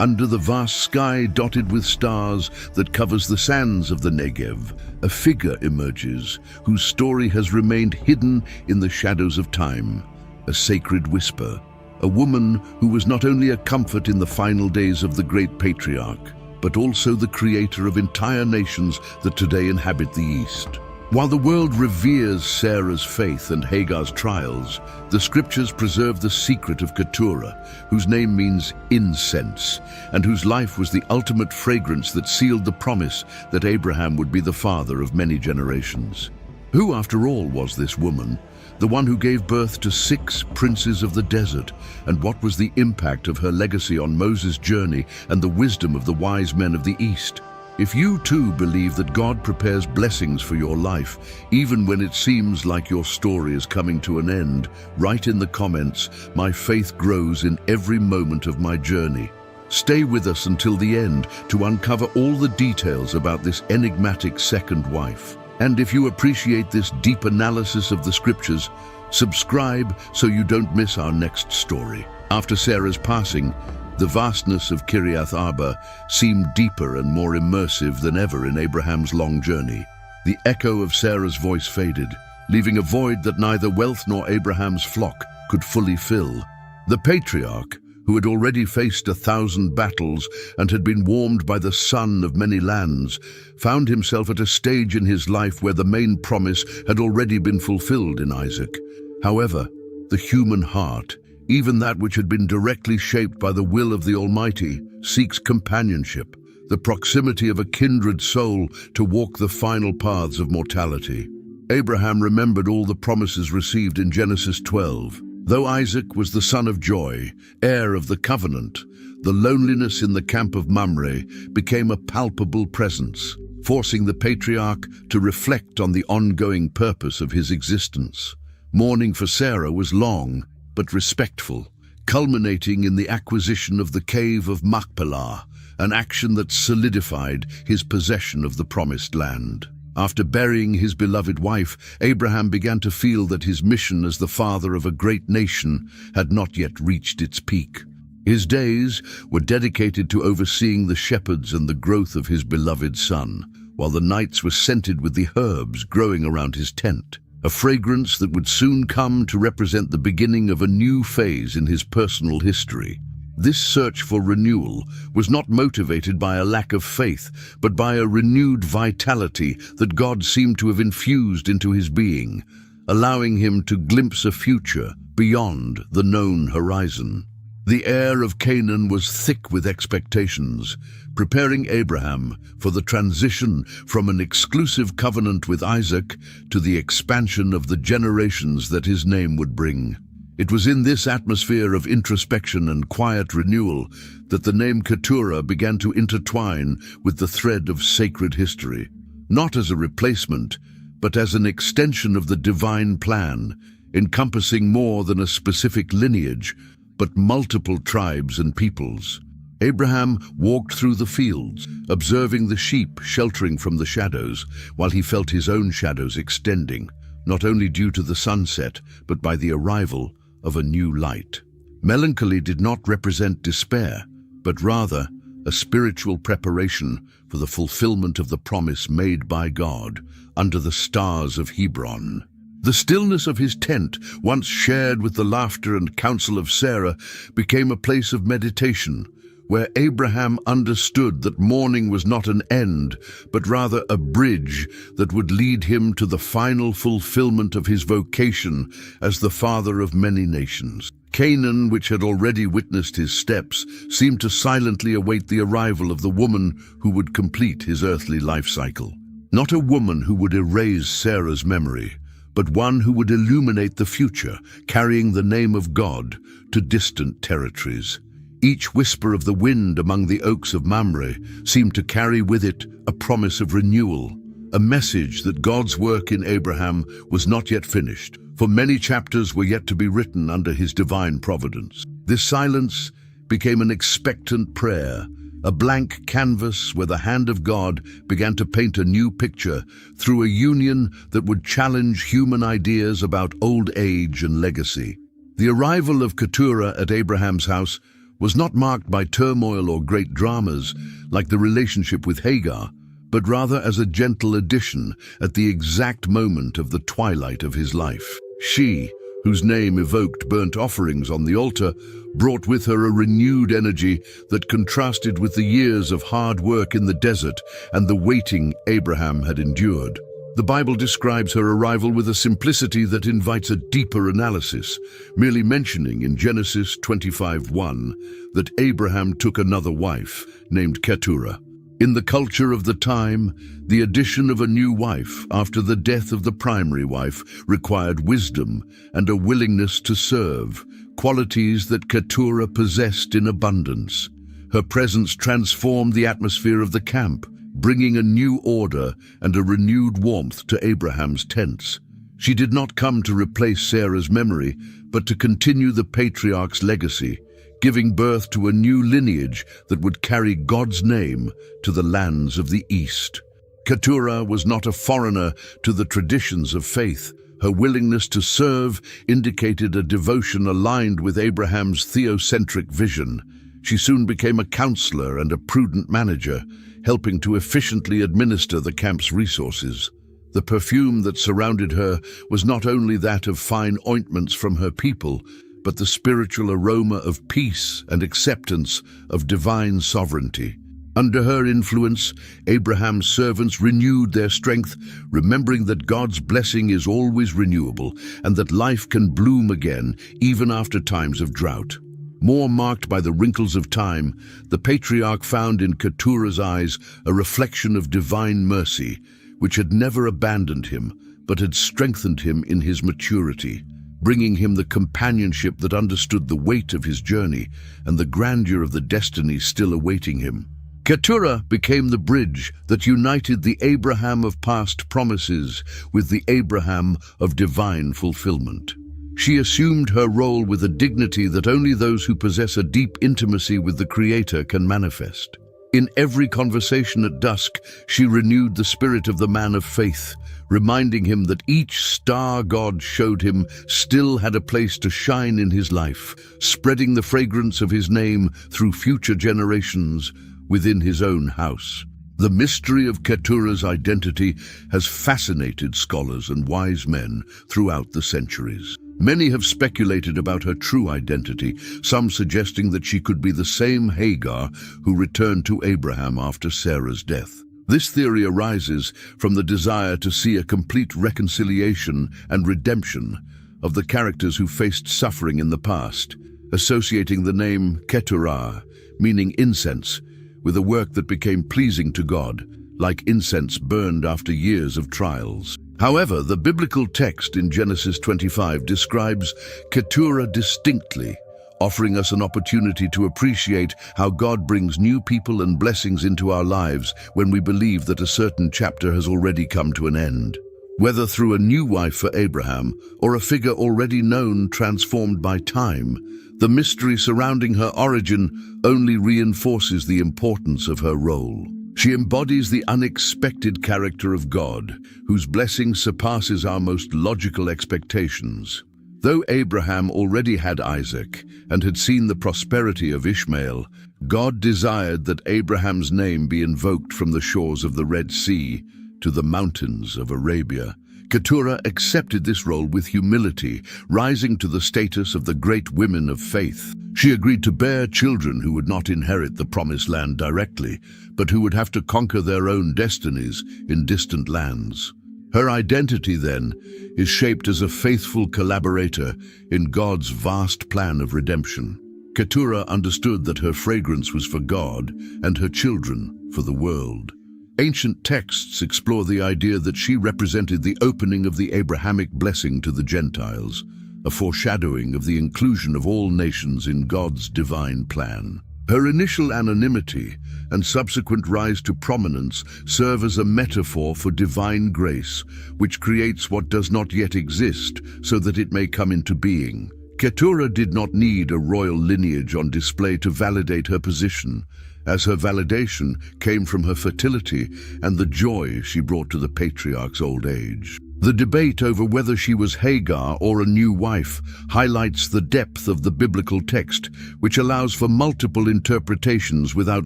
Under the vast sky dotted with stars that covers the sands of the Negev, a figure emerges whose story has remained hidden in the shadows of time, a sacred whisper, a woman who was not only a comfort in the final days of the great patriarch, but also the creator of entire nations that today inhabit the East. While the world reveres Sarah's faith and Hagar's trials, the scriptures preserve the secret of Keturah, whose name means incense, and whose life was the ultimate fragrance that sealed the promise that Abraham would be the father of many generations. Who, after all, was this woman, the one who gave birth to 6 princes of the desert, and what was the impact of her legacy on Moses' journey and the wisdom of the wise men of the East? If you too believe that God prepares blessings for your life, even when it seems like your story is coming to an end, write in the comments, "My faith grows in every moment of my journey." Stay with us until the end to uncover all the details about this enigmatic second wife. And if you appreciate this deep analysis of the scriptures, subscribe so you don't miss our next story. After Sarah's passing, the vastness of Kiriath Arba seemed deeper and more immersive than ever in Abraham's long journey. The echo of Sarah's voice faded, leaving a void that neither wealth nor Abraham's flock could fully fill. The patriarch, who had already faced 1,000 battles and had been warmed by the sun of many lands, found himself at a stage in his life where the main promise had already been fulfilled in Isaac. However, the human heart, even that which had been directly shaped by the will of the Almighty, seeks companionship, the proximity of a kindred soul to walk the final paths of mortality. Abraham remembered all the promises received in Genesis 12. Though Isaac was the son of joy, heir of the covenant, the loneliness in the camp of Mamre became a palpable presence, forcing the patriarch to reflect on the ongoing purpose of his existence. Mourning for Sarah was long, but respectful, culminating in the acquisition of the cave of Machpelah, an action that solidified his possession of the promised land. After burying his beloved wife, Abraham began to feel that his mission as the father of a great nation had not yet reached its peak. His days were dedicated to overseeing the shepherds and the growth of his beloved son, while the nights were scented with the herbs growing around his tent, a fragrance that would soon come to represent the beginning of a new phase in his personal history. This search for renewal was not motivated by a lack of faith, but by a renewed vitality that God seemed to have infused into his being, allowing him to glimpse a future beyond the known horizon. The air of Canaan was thick with expectations, preparing Abraham for the transition from an exclusive covenant with Isaac to the expansion of the generations that his name would bring. It was in this atmosphere of introspection and quiet renewal that the name Keturah began to intertwine with the thread of sacred history, not as a replacement, but as an extension of the divine plan, encompassing more than a specific lineage, but multiple tribes and peoples. Abraham walked through the fields, observing the sheep sheltering from the shadows, while he felt his own shadows extending, not only due to the sunset, but by the arrival of a new light. Melancholy did not represent despair, but rather a spiritual preparation for the fulfillment of the promise made by God under the stars of Hebron. The stillness of his tent, once shared with the laughter and counsel of Sarah, became a place of meditation, where Abraham understood that mourning was not an end, but rather a bridge that would lead him to the final fulfillment of his vocation as the father of many nations. Canaan, which had already witnessed his steps, seemed to silently await the arrival of the woman who would complete his earthly life cycle. Not a woman who would erase Sarah's memory, but one who would illuminate the future, carrying the name of God to distant territories. Each whisper of the wind among the oaks of Mamre seemed to carry with it a promise of renewal, a message that God's work in Abraham was not yet finished, for many chapters were yet to be written under his divine providence. This silence became an expectant prayer, a blank canvas where the hand of God began to paint a new picture through a union that would challenge human ideas about old age and legacy. The arrival of Keturah at Abraham's house was not marked by turmoil or great dramas like the relationship with Hagar, but rather as a gentle addition at the exact moment of the twilight of his life. She, whose name evoked burnt offerings on the altar, brought with her a renewed energy that contrasted with the years of hard work in the desert and the waiting Abraham had endured. The Bible describes her arrival with a simplicity that invites a deeper analysis, merely mentioning in Genesis 25:1 that Abraham took another wife, named Keturah. In the culture of the time, the addition of a new wife after the death of the primary wife required wisdom and a willingness to serve, qualities that Keturah possessed in abundance. Her presence transformed the atmosphere of the camp, bringing a new order and a renewed warmth to Abraham's tents. She did not come to replace Sarah's memory, but to continue the patriarch's legacy, giving birth to a new lineage that would carry God's name to the lands of the East. Keturah was not a foreigner to the traditions of faith. Her willingness to serve indicated a devotion aligned with Abraham's theocentric vision. She soon became a counselor and a prudent manager, helping to efficiently administer the camp's resources. The perfume that surrounded her was not only that of fine ointments from her people, but the spiritual aroma of peace and acceptance of divine sovereignty. Under her influence, Abraham's servants renewed their strength, remembering that God's blessing is always renewable and that life can bloom again even after times of drought. More marked by the wrinkles of time, the patriarch found in Keturah's eyes a reflection of divine mercy, which had never abandoned him, but had strengthened him in his maturity, bringing him the companionship that understood the weight of his journey and the grandeur of the destiny still awaiting him. Keturah became the bridge that united the Abraham of past promises with the Abraham of divine fulfillment. She assumed her role with a dignity that only those who possess a deep intimacy with the Creator can manifest. In every conversation at dusk, she renewed the spirit of the man of faith, reminding him that each star God showed him still had a place to shine in his life, spreading the fragrance of his name through future generations within his own house. The mystery of Keturah's identity has fascinated scholars and wise men throughout the centuries. Many have speculated about her true identity, some suggesting that she could be the same Hagar who returned to Abraham after Sarah's death. This theory arises from the desire to see a complete reconciliation and redemption of the characters who faced suffering in the past, associating the name Keturah, meaning incense, with a work that became pleasing to God, like incense burned after years of trials. However, the biblical text in Genesis 25 describes Keturah distinctly, offering us an opportunity to appreciate how God brings new people and blessings into our lives when we believe that a certain chapter has already come to an end. Whether through a new wife for Abraham or a figure already known transformed by time, the mystery surrounding her origin only reinforces the importance of her role. She embodies the unexpected character of God, whose blessing surpasses our most logical expectations. Though Abraham already had Isaac and had seen the prosperity of Ishmael, God desired that Abraham's name be invoked from the shores of the Red Sea to the mountains of Arabia. Keturah accepted this role with humility, rising to the status of the great women of faith. She agreed to bear children who would not inherit the promised land directly, but who would have to conquer their own destinies in distant lands. Her identity, then, is shaped as a faithful collaborator in God's vast plan of redemption. Keturah understood that her fragrance was for God and her children for the world. Ancient texts explore the idea that she represented the opening of the Abrahamic blessing to the Gentiles, a foreshadowing of the inclusion of all nations in God's divine plan. Her initial anonymity and subsequent rise to prominence serve as a metaphor for divine grace, which creates what does not yet exist so that it may come into being. Keturah did not need a royal lineage on display to validate her position, as her validation came from her fertility and the joy she brought to the patriarch's old age. The debate over whether she was Hagar or a new wife highlights the depth of the biblical text, which allows for multiple interpretations without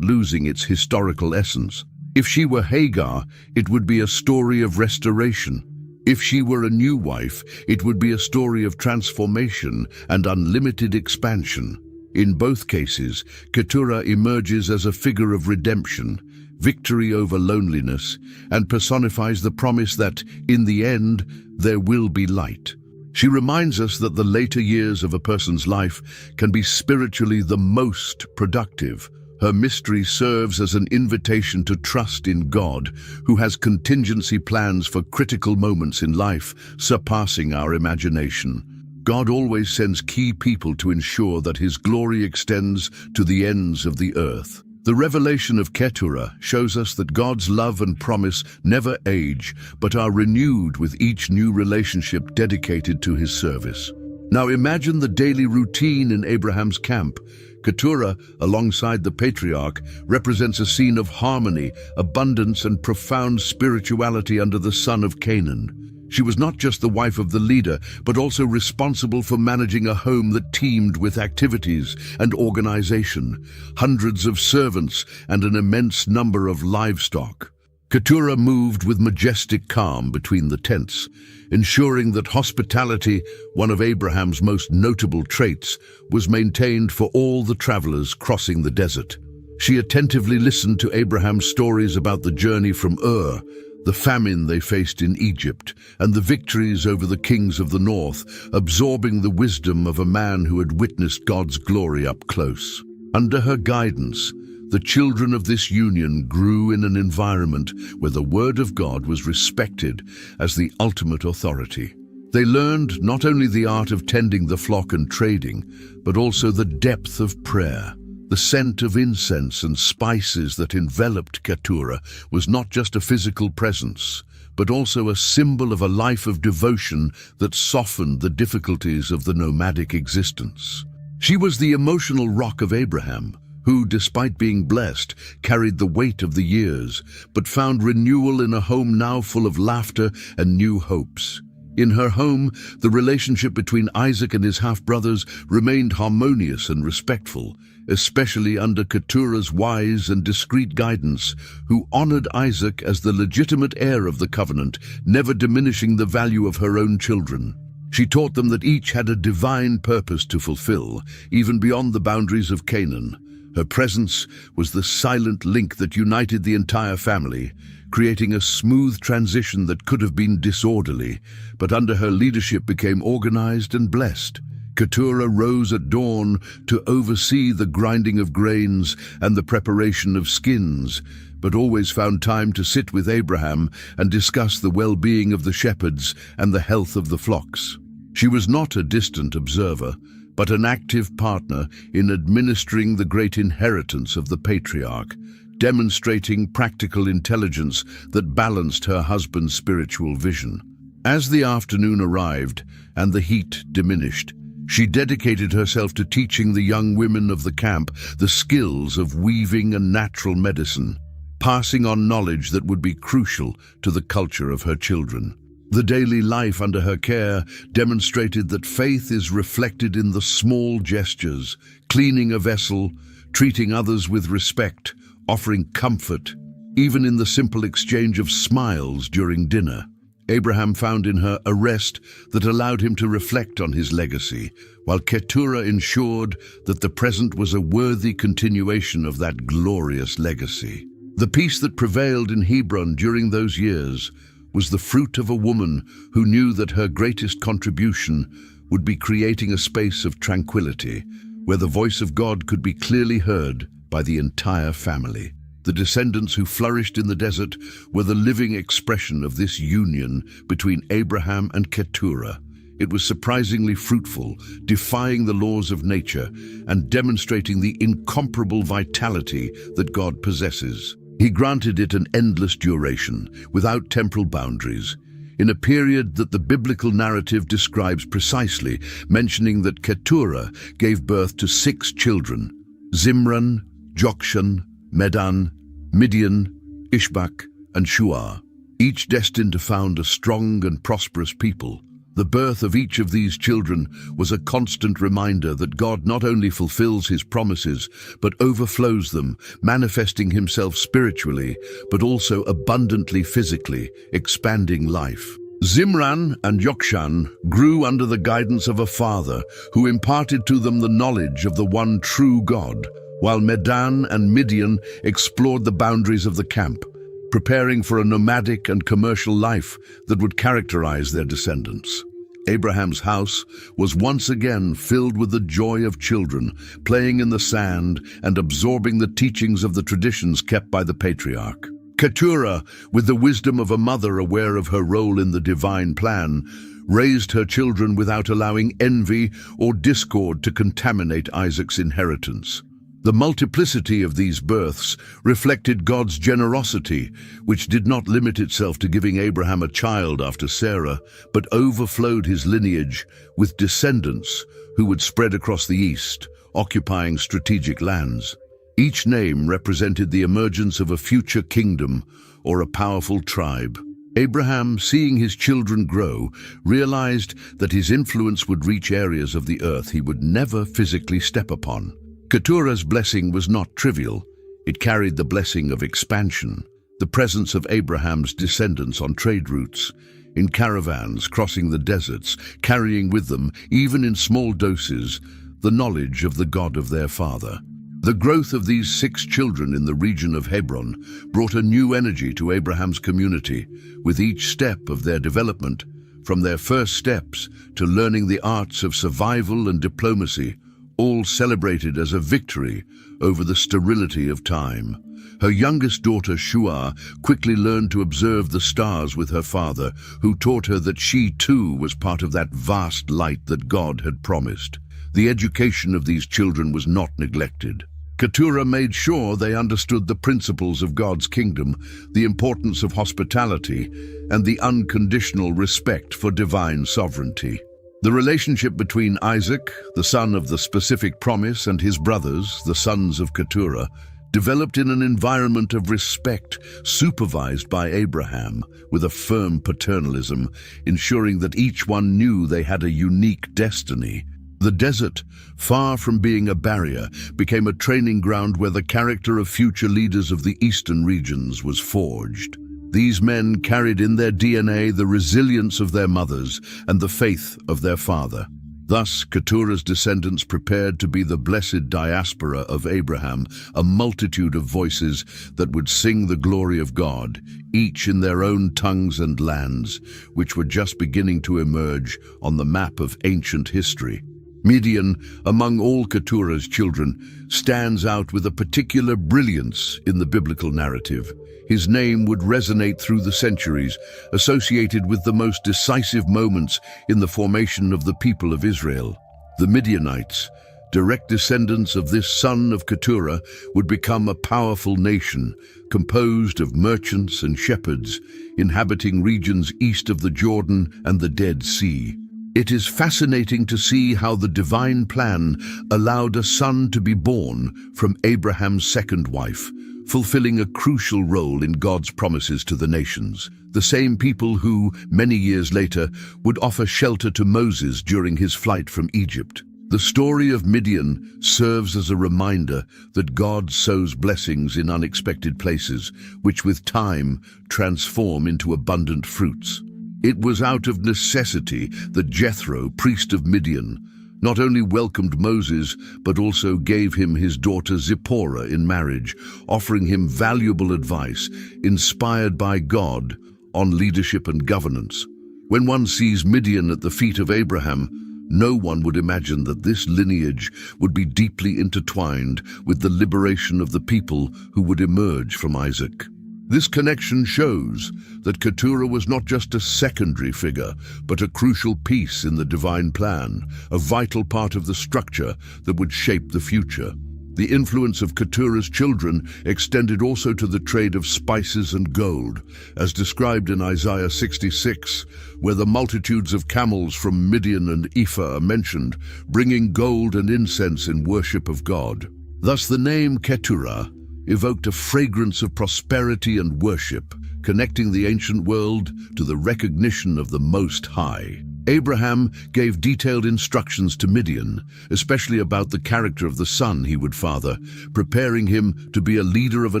losing its historical essence. If she were Hagar, it would be a story of restoration. If she were a new wife, it would be a story of transformation and unlimited expansion. In both cases, Keturah emerges as a figure of redemption, victory over loneliness, and personifies the promise that, in the end, there will be light. She reminds us that the later years of a person's life can be spiritually the most productive. Her mystery serves as an invitation to trust in God, who has contingency plans for critical moments in life, surpassing our imagination. God always sends key people to ensure that His glory extends to the ends of the earth. The revelation of Keturah shows us that God's love and promise never age, but are renewed with each new relationship dedicated to His service. Now imagine the daily routine in Abraham's camp. Keturah, alongside the patriarch, represents a scene of harmony, abundance, and profound spirituality under the sun of Canaan. She was not just the wife of the leader, but also responsible for managing a home that teemed with activities and organization, hundreds of servants, and an immense number of livestock. Keturah moved with majestic calm between the tents, ensuring that hospitality, one of Abraham's most notable traits, was maintained for all the travelers crossing the desert. She attentively listened to Abraham's stories about the journey from Ur, the famine they faced in Egypt, and the victories over the kings of the north, absorbing the wisdom of a man who had witnessed God's glory up close. Under her guidance, the children of this union grew in an environment where the word of God was respected as the ultimate authority. They learned not only the art of tending the flock and trading, but also the depth of prayer. The scent of incense and spices that enveloped Keturah was not just a physical presence, but also a symbol of a life of devotion that softened the difficulties of the nomadic existence. She was the emotional rock of Abraham, who, despite being blessed, carried the weight of the years, but found renewal in a home now full of laughter and new hopes. In her home, the relationship between Isaac and his half-brothers remained harmonious and respectful, especially under Keturah's wise and discreet guidance, who honored Isaac as the legitimate heir of the covenant, never diminishing the value of her own children. She taught them that each had a divine purpose to fulfill, even beyond the boundaries of Canaan. Her presence was the silent link that united the entire family, creating a smooth transition that could have been disorderly, but under her leadership became organized and blessed. Keturah rose at dawn to oversee the grinding of grains and the preparation of skins, but always found time to sit with Abraham and discuss the well-being of the shepherds and the health of the flocks. She was not a distant observer, but an active partner in administering the great inheritance of the patriarch, demonstrating practical intelligence that balanced her husband's spiritual vision. As the afternoon arrived and the heat diminished, she dedicated herself to teaching the young women of the camp the skills of weaving and natural medicine, passing on knowledge that would be crucial to the culture of her children. The daily life under her care demonstrated that faith is reflected in the small gestures, cleaning a vessel, treating others with respect, offering comfort, even in the simple exchange of smiles during dinner. Abraham found in her a rest that allowed him to reflect on his legacy, while Keturah ensured that the present was a worthy continuation of that glorious legacy. The peace that prevailed in Hebron during those years was the fruit of a woman who knew that her greatest contribution would be creating a space of tranquility, where the voice of God could be clearly heard by the entire family. The descendants who flourished in the desert were the living expression of this union between Abraham and Keturah. It was surprisingly fruitful, defying the laws of nature and demonstrating the incomparable vitality that God possesses. He granted it an endless duration, without temporal boundaries, in a period that the biblical narrative describes precisely, mentioning that Keturah gave birth to 6 children: Zimran, Jokshan, Medan, Midian, Ishbak, and Shuah. each destined to found a strong and prosperous people. The birth of each of these children was a constant reminder that God not only fulfills his promises, but overflows them, manifesting himself spiritually, but also abundantly physically, expanding life. Zimran and Yokshan grew under the guidance of a father who imparted to them the knowledge of the one true God, while Medan and Midian explored the boundaries of the camp, preparing for a nomadic and commercial life that would characterize their descendants. Abraham's house was once again filled with the joy of children, playing in the sand and absorbing the teachings of the traditions kept by the patriarch. Keturah, with the wisdom of a mother aware of her role in the divine plan, raised her children without allowing envy or discord to contaminate Isaac's inheritance. The multiplicity of these births reflected God's generosity, which did not limit itself to giving Abraham a child after Sarah, but overflowed his lineage with descendants who would spread across the east, occupying strategic lands. Each name represented the emergence of a future kingdom or a powerful tribe. Abraham, seeing his children grow, realized that his influence would reach areas of the earth he would never physically step upon. Keturah's blessing was not trivial. It carried the blessing of expansion, the presence of Abraham's descendants on trade routes, in caravans crossing the deserts, carrying with them, even in small doses, the knowledge of the God of their father. The growth of these 6 children in the region of Hebron brought a new energy to Abraham's community, with each step of their development, from their first steps to learning the arts of survival and diplomacy, all celebrated as a victory over the sterility of time. Her youngest daughter, Shua, quickly learned to observe the stars with her father, who taught her that she too was part of that vast light that God had promised. The education of these children was not neglected. Keturah made sure they understood the principles of God's kingdom, the importance of hospitality, and the unconditional respect for divine sovereignty. The relationship between Isaac, the son of the specific promise, and his brothers, the sons of Keturah, developed in an environment of respect supervised by Abraham, with a firm paternalism, ensuring that each one knew they had a unique destiny. The desert, far from being a barrier, became a training ground where the character of future leaders of the eastern regions was forged. These men carried in their DNA the resilience of their mothers and the faith of their father. Thus, Keturah's descendants prepared to be the blessed diaspora of Abraham, a multitude of voices that would sing the glory of God, each in their own tongues and lands, which were just beginning to emerge on the map of ancient history. Midian, among all Keturah's children, stands out with a particular brilliance in the biblical narrative. His name would resonate through the centuries, associated with the most decisive moments in the formation of the people of Israel. The Midianites, direct descendants of this son of Keturah, would become a powerful nation, composed of merchants and shepherds, inhabiting regions east of the Jordan and the Dead Sea. It is fascinating to see how the divine plan allowed a son to be born from Abraham's second wife, fulfilling a crucial role in God's promises to the nations. The same people who, many years later, would offer shelter to Moses during his flight from Egypt. The story of Midian serves as a reminder that God sows blessings in unexpected places, which with time transform into abundant fruits. It was out of necessity that Jethro, priest of Midian, not only welcomed Moses, but also gave him his daughter Zipporah in marriage, offering him valuable advice, inspired by God, on leadership and governance. When one sees Midian at the feet of Abraham, no one would imagine that this lineage would be deeply intertwined with the liberation of the people who would emerge from Isaac. This connection shows that Keturah was not just a secondary figure, but a crucial piece in the divine plan, a vital part of the structure that would shape the future. The influence of Keturah's children extended also to the trade of spices and gold, as described in Isaiah 66, where the multitudes of camels from Midian and Ephah are mentioned, bringing gold and incense in worship of God. Thus the name Keturah evoked a fragrance of prosperity and worship, connecting the ancient world to the recognition of the Most High. Abraham gave detailed instructions to Midian, especially about the character of the son he would father, preparing him to be a leader of a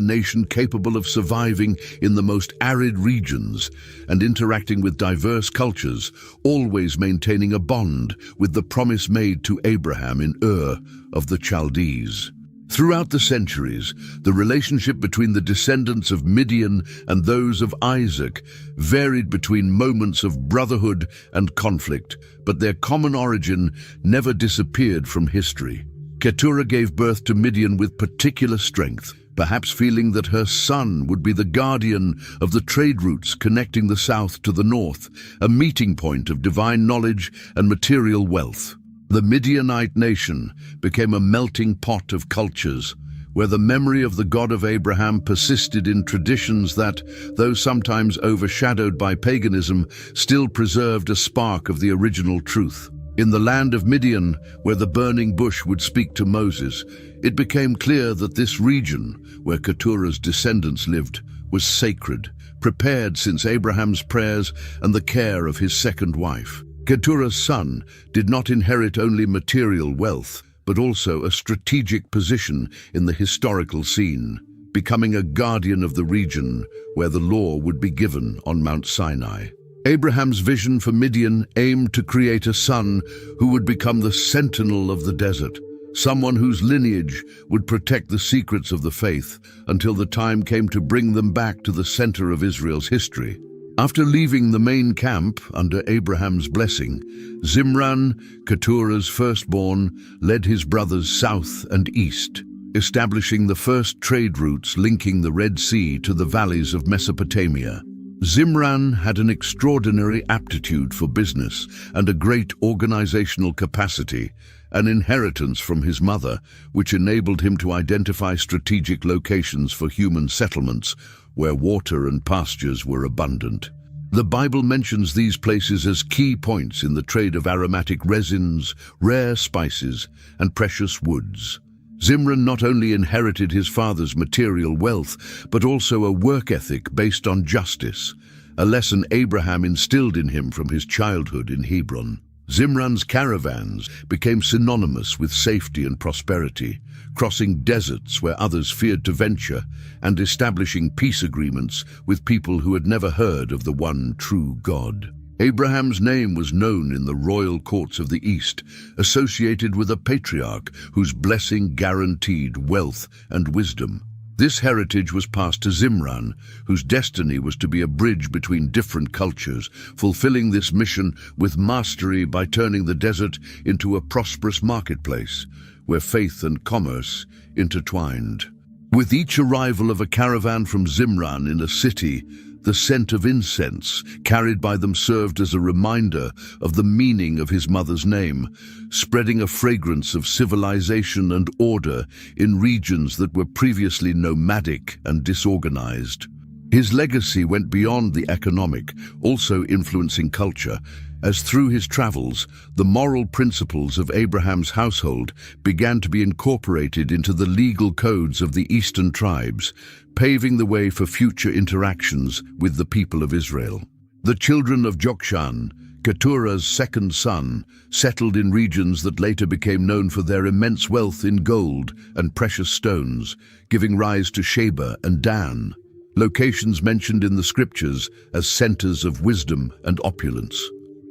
nation capable of surviving in the most arid regions and interacting with diverse cultures, always maintaining a bond with the promise made to Abraham in Ur of the Chaldees. Throughout the centuries, the relationship between the descendants of Midian and those of Isaac varied between moments of brotherhood and conflict, but their common origin never disappeared from history. Keturah gave birth to Midian with particular strength, perhaps feeling that her son would be the guardian of the trade routes connecting the south to the north, a meeting point of divine knowledge and material wealth. The Midianite nation became a melting pot of cultures, where the memory of the God of Abraham persisted in traditions that, though sometimes overshadowed by paganism, still preserved a spark of the original truth. In the land of Midian, where the burning bush would speak to Moses, it became clear that this region, where Keturah's descendants lived, was sacred, prepared since Abraham's prayers and the care of his second wife. Keturah's son did not inherit only material wealth, but also a strategic position in the historical scene, becoming a guardian of the region where the law would be given on Mount Sinai. Abraham's vision for Midian aimed to create a son who would become the sentinel of the desert, someone whose lineage would protect the secrets of the faith until the time came to bring them back to the center of Israel's history. After leaving the main camp under Abraham's blessing, Zimran, Keturah's firstborn, led his brothers south and east, establishing the first trade routes linking the Red Sea to the valleys of Mesopotamia. Zimran had an extraordinary aptitude for business and a great organizational capacity, an inheritance from his mother, which enabled him to identify strategic locations for human settlements where water and pastures were abundant. The Bible mentions these places as key points in the trade of aromatic resins, rare spices, and precious woods. Zimran not only inherited his father's material wealth, but also a work ethic based on justice, a lesson Abraham instilled in him from his childhood in Hebron. Zimran's caravans became synonymous with safety and prosperity, crossing deserts where others feared to venture and establishing peace agreements with people who had never heard of the one true God. Abraham's name was known in the royal courts of the East, associated with a patriarch whose blessing guaranteed wealth and wisdom. This heritage was passed to Zimran, whose destiny was to be a bridge between different cultures, fulfilling this mission with mastery by turning the desert into a prosperous marketplace, where faith and commerce intertwined. With each arrival of a caravan from Zimran in a city, the scent of incense carried by them served as a reminder of the meaning of his mother's name, spreading a fragrance of civilization and order in regions that were previously nomadic and disorganized. His legacy went beyond the economic, also influencing culture, as through his travels, the moral principles of Abraham's household began to be incorporated into the legal codes of the eastern tribes, paving the way for future interactions with the people of Israel. The children of Jokshan, Keturah's second son, settled in regions that later became known for their immense wealth in gold and precious stones, giving rise to Sheba and Dan, locations mentioned in the scriptures as centers of wisdom and opulence.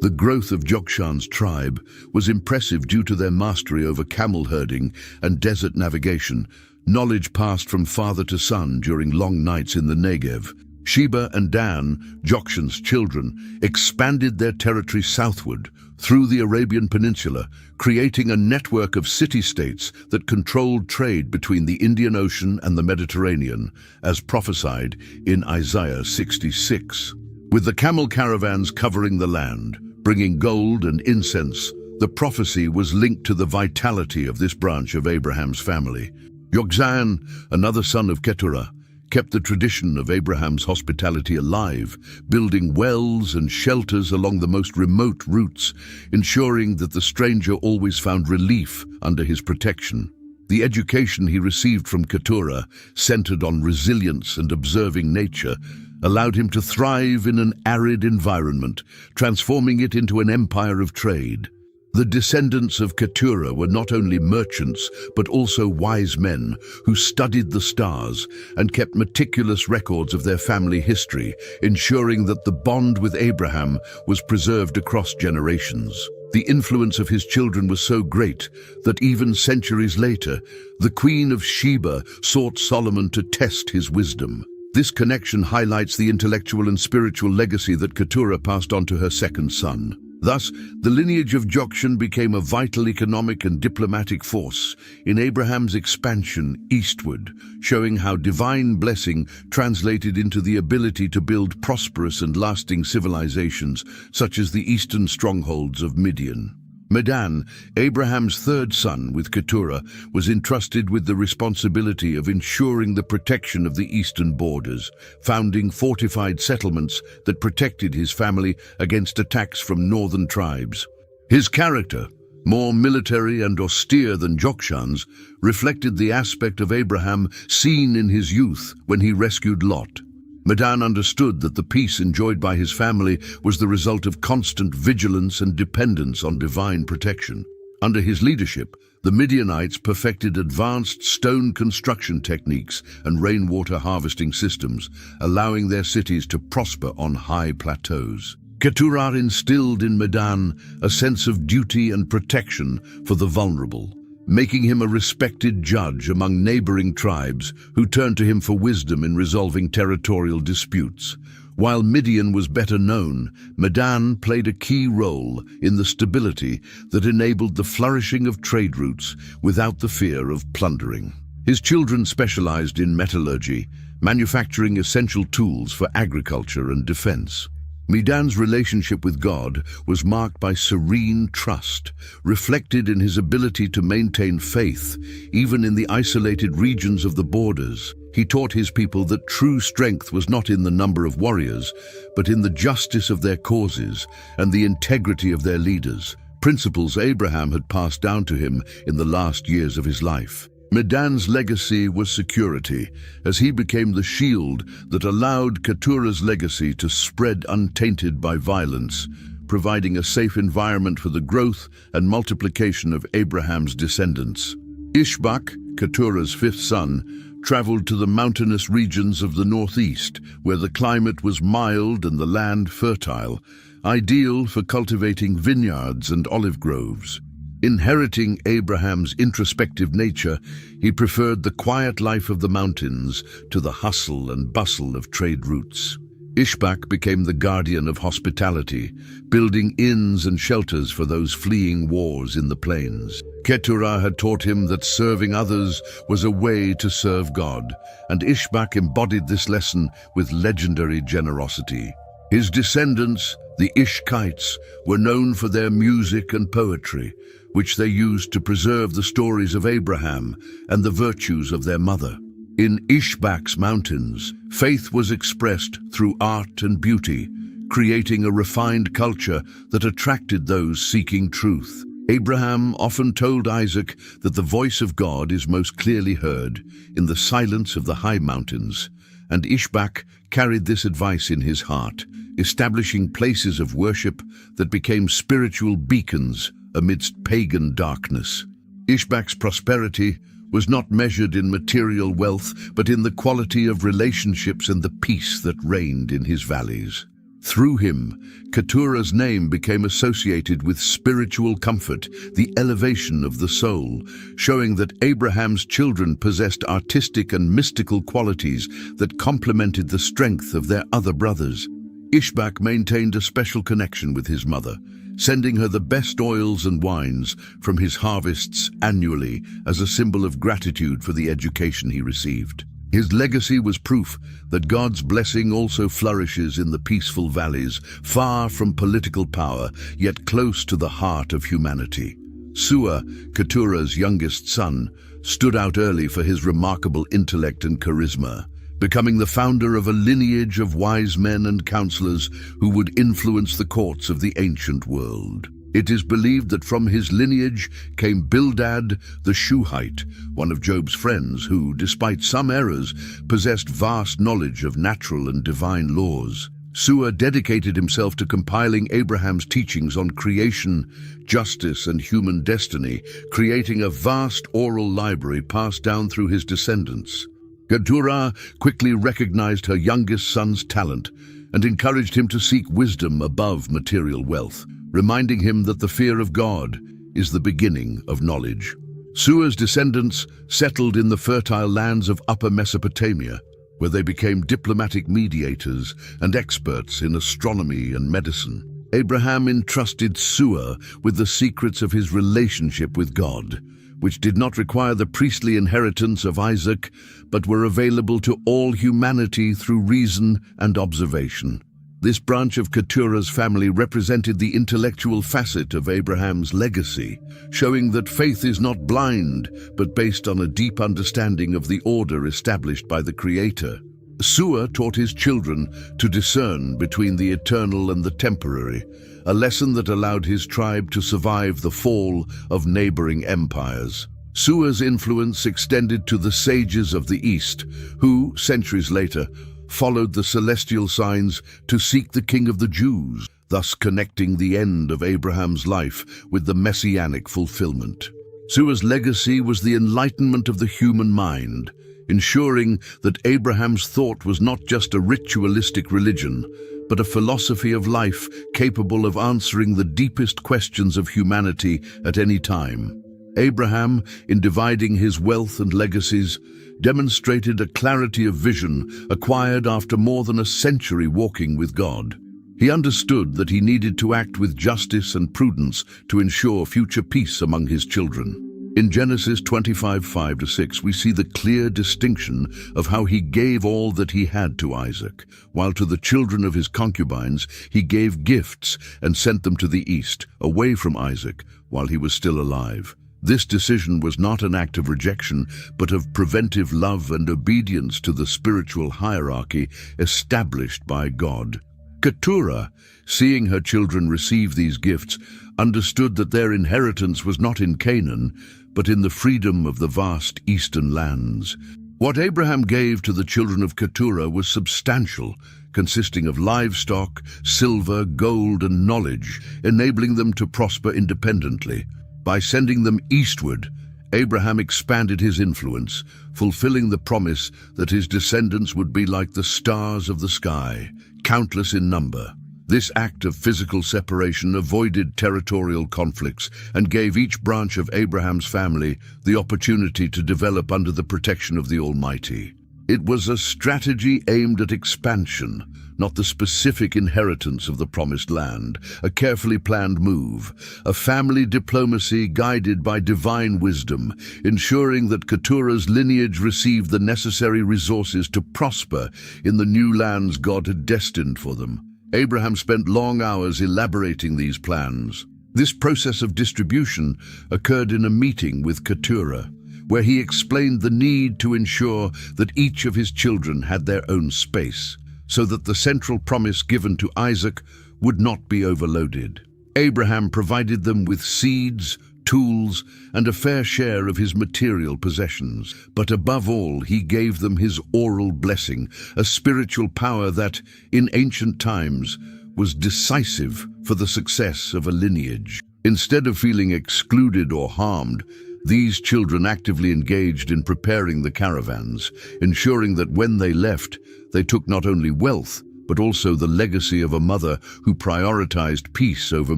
The growth of Jokshan's tribe was impressive due to their mastery over camel herding and desert navigation, knowledge passed from father to son during long nights in the Negev. Sheba and Dan, Jokshan's children, expanded their territory southward through the Arabian Peninsula, creating a network of city-states that controlled trade between the Indian Ocean and the Mediterranean, as prophesied in Isaiah 66. With the camel caravans covering the land, bringing gold and incense, the prophecy was linked to the vitality of this branch of Abraham's family. Jokshan, another son of Keturah, kept the tradition of Abraham's hospitality alive, building wells and shelters along the most remote routes, ensuring that the stranger always found relief under his protection. The education he received from Keturah centered on resilience and observing nature, allowed him to thrive in an arid environment, transforming it into an empire of trade. The descendants of Keturah were not only merchants, but also wise men who studied the stars and kept meticulous records of their family history, ensuring that the bond with Abraham was preserved across generations. The influence of his children was so great that even centuries later, the Queen of Sheba sought Solomon to test his wisdom. This connection highlights the intellectual and spiritual legacy that Keturah passed on to her second son. Thus, the lineage of Jokshan became a vital economic and diplomatic force in Abraham's expansion eastward, showing how divine blessing translated into the ability to build prosperous and lasting civilizations, such as the eastern strongholds of Midian. Medan, Abraham's third son with Keturah, was entrusted with the responsibility of ensuring the protection of the eastern borders, founding fortified settlements that protected his family against attacks from northern tribes. His character, more military and austere than Jokshan's, reflected the aspect of Abraham seen in his youth when he rescued Lot. Medan understood that the peace enjoyed by his family was the result of constant vigilance and dependence on divine protection. Under his leadership, the Midianites perfected advanced stone construction techniques and rainwater harvesting systems, allowing their cities to prosper on high plateaus. Keturah instilled in Medan a sense of duty and protection for the vulnerable, making him a respected judge among neighboring tribes who turned to him for wisdom in resolving territorial disputes. While Midian was better known, Medan played a key role in the stability that enabled the flourishing of trade routes without the fear of plundering. His children specialized in metallurgy, manufacturing essential tools for agriculture and defense. Medan's relationship with God was marked by serene trust, reflected in his ability to maintain faith, even in the isolated regions of the borders. He taught his people that true strength was not in the number of warriors, but in the justice of their causes and the integrity of their leaders, principles Abraham had passed down to him in the last years of his life. Medan's legacy was security, as he became the shield that allowed Keturah's legacy to spread untainted by violence, providing a safe environment for the growth and multiplication of Abraham's descendants. Ishbak, Keturah's fifth son, traveled to the mountainous regions of the northeast, where the climate was mild and the land fertile, ideal for cultivating vineyards and olive groves. Inheriting Abraham's introspective nature, he preferred the quiet life of the mountains to the hustle and bustle of trade routes. Ishbak became the guardian of hospitality, building inns and shelters for those fleeing wars in the plains. Keturah had taught him that serving others was a way to serve God, and Ishbak embodied this lesson with legendary generosity. His descendants, the Ishkites, were known for their music and poetry, which they used to preserve the stories of Abraham and the virtues of their mother. In Ishbak's mountains, faith was expressed through art and beauty, creating a refined culture that attracted those seeking truth. Abraham often told Isaac that the voice of God is most clearly heard in the silence of the high mountains, and Ishbak carried this advice in his heart, establishing places of worship that became spiritual beacons amidst pagan darkness. Ishbak's prosperity was not measured in material wealth, but in the quality of relationships and the peace that reigned in his valleys. Through him, Keturah's name became associated with spiritual comfort, the elevation of the soul, showing that Abraham's children possessed artistic and mystical qualities that complemented the strength of their other brothers. Ishbak maintained a special connection with his mother, sending her the best oils and wines from his harvests annually as a symbol of gratitude for the education he received. His legacy was proof that God's blessing also flourishes in the peaceful valleys, far from political power, yet close to the heart of humanity. Suah, Keturah's youngest son, stood out early for his remarkable intellect and charisma, becoming the founder of a lineage of wise men and counselors who would influence the courts of the ancient world. It is believed that from his lineage came Bildad the Shuhite, one of Job's friends who, despite some errors, possessed vast knowledge of natural and divine laws. Suah dedicated himself to compiling Abraham's teachings on creation, justice, and human destiny, creating a vast oral library passed down through his descendants. Keturah quickly recognized her youngest son's talent and encouraged him to seek wisdom above material wealth, reminding him that the fear of God is the beginning of knowledge. Suah's descendants settled in the fertile lands of Upper Mesopotamia, where they became diplomatic mediators and experts in astronomy and medicine. Abraham entrusted Suah with the secrets of his relationship with God, which did not require the priestly inheritance of Isaac, but were available to all humanity through reason and observation. This branch of Keturah's family represented the intellectual facet of Abraham's legacy, showing that faith is not blind, but based on a deep understanding of the order established by the Creator. Suah taught his children to discern between the eternal and the temporary, a lesson that allowed his tribe to survive the fall of neighboring empires. Suah's influence extended to the sages of the East, who, centuries later, followed the celestial signs to seek the King of the Jews, thus connecting the end of Abraham's life with the messianic fulfillment. Suah's legacy was the enlightenment of the human mind, ensuring that Abraham's thought was not just a ritualistic religion, but a philosophy of life capable of answering the deepest questions of humanity at any time. Abraham, in dividing his wealth and legacies, demonstrated a clarity of vision acquired after more than a century walking with God. He understood that he needed to act with justice and prudence to ensure future peace among his children. In Genesis 25:5-6, we see the clear distinction of how he gave all that he had to Isaac, while to the children of his concubines he gave gifts and sent them to the east, away from Isaac, while he was still alive. This decision was not an act of rejection, but of preventive love and obedience to the spiritual hierarchy established by God. Keturah, seeing her children receive these gifts, understood that their inheritance was not in Canaan, but in the freedom of the vast eastern lands. What Abraham gave to the children of Keturah was substantial, consisting of livestock, silver, gold, and knowledge, enabling them to prosper independently. By sending them eastward, Abraham expanded his influence, fulfilling the promise that his descendants would be like the stars of the sky, countless in number. This act of physical separation avoided territorial conflicts and gave each branch of Abraham's family the opportunity to develop under the protection of the Almighty. It was a strategy aimed at expansion, not the specific inheritance of the promised land, a carefully planned move, a family diplomacy guided by divine wisdom, ensuring that Keturah's lineage received the necessary resources to prosper in the new lands God had destined for them. Abraham spent long hours elaborating these plans. This process of distribution occurred in a meeting with Keturah, where he explained the need to ensure that each of his children had their own space, so that the central promise given to Isaac would not be overloaded. Abraham provided them with seeds, tools, and a fair share of his material possessions. But above all, he gave them his oral blessing, a spiritual power that, in ancient times, was decisive for the success of a lineage. Instead of feeling excluded or harmed, these children actively engaged in preparing the caravans, ensuring that when they left, they took not only wealth, but also the legacy of a mother who prioritized peace over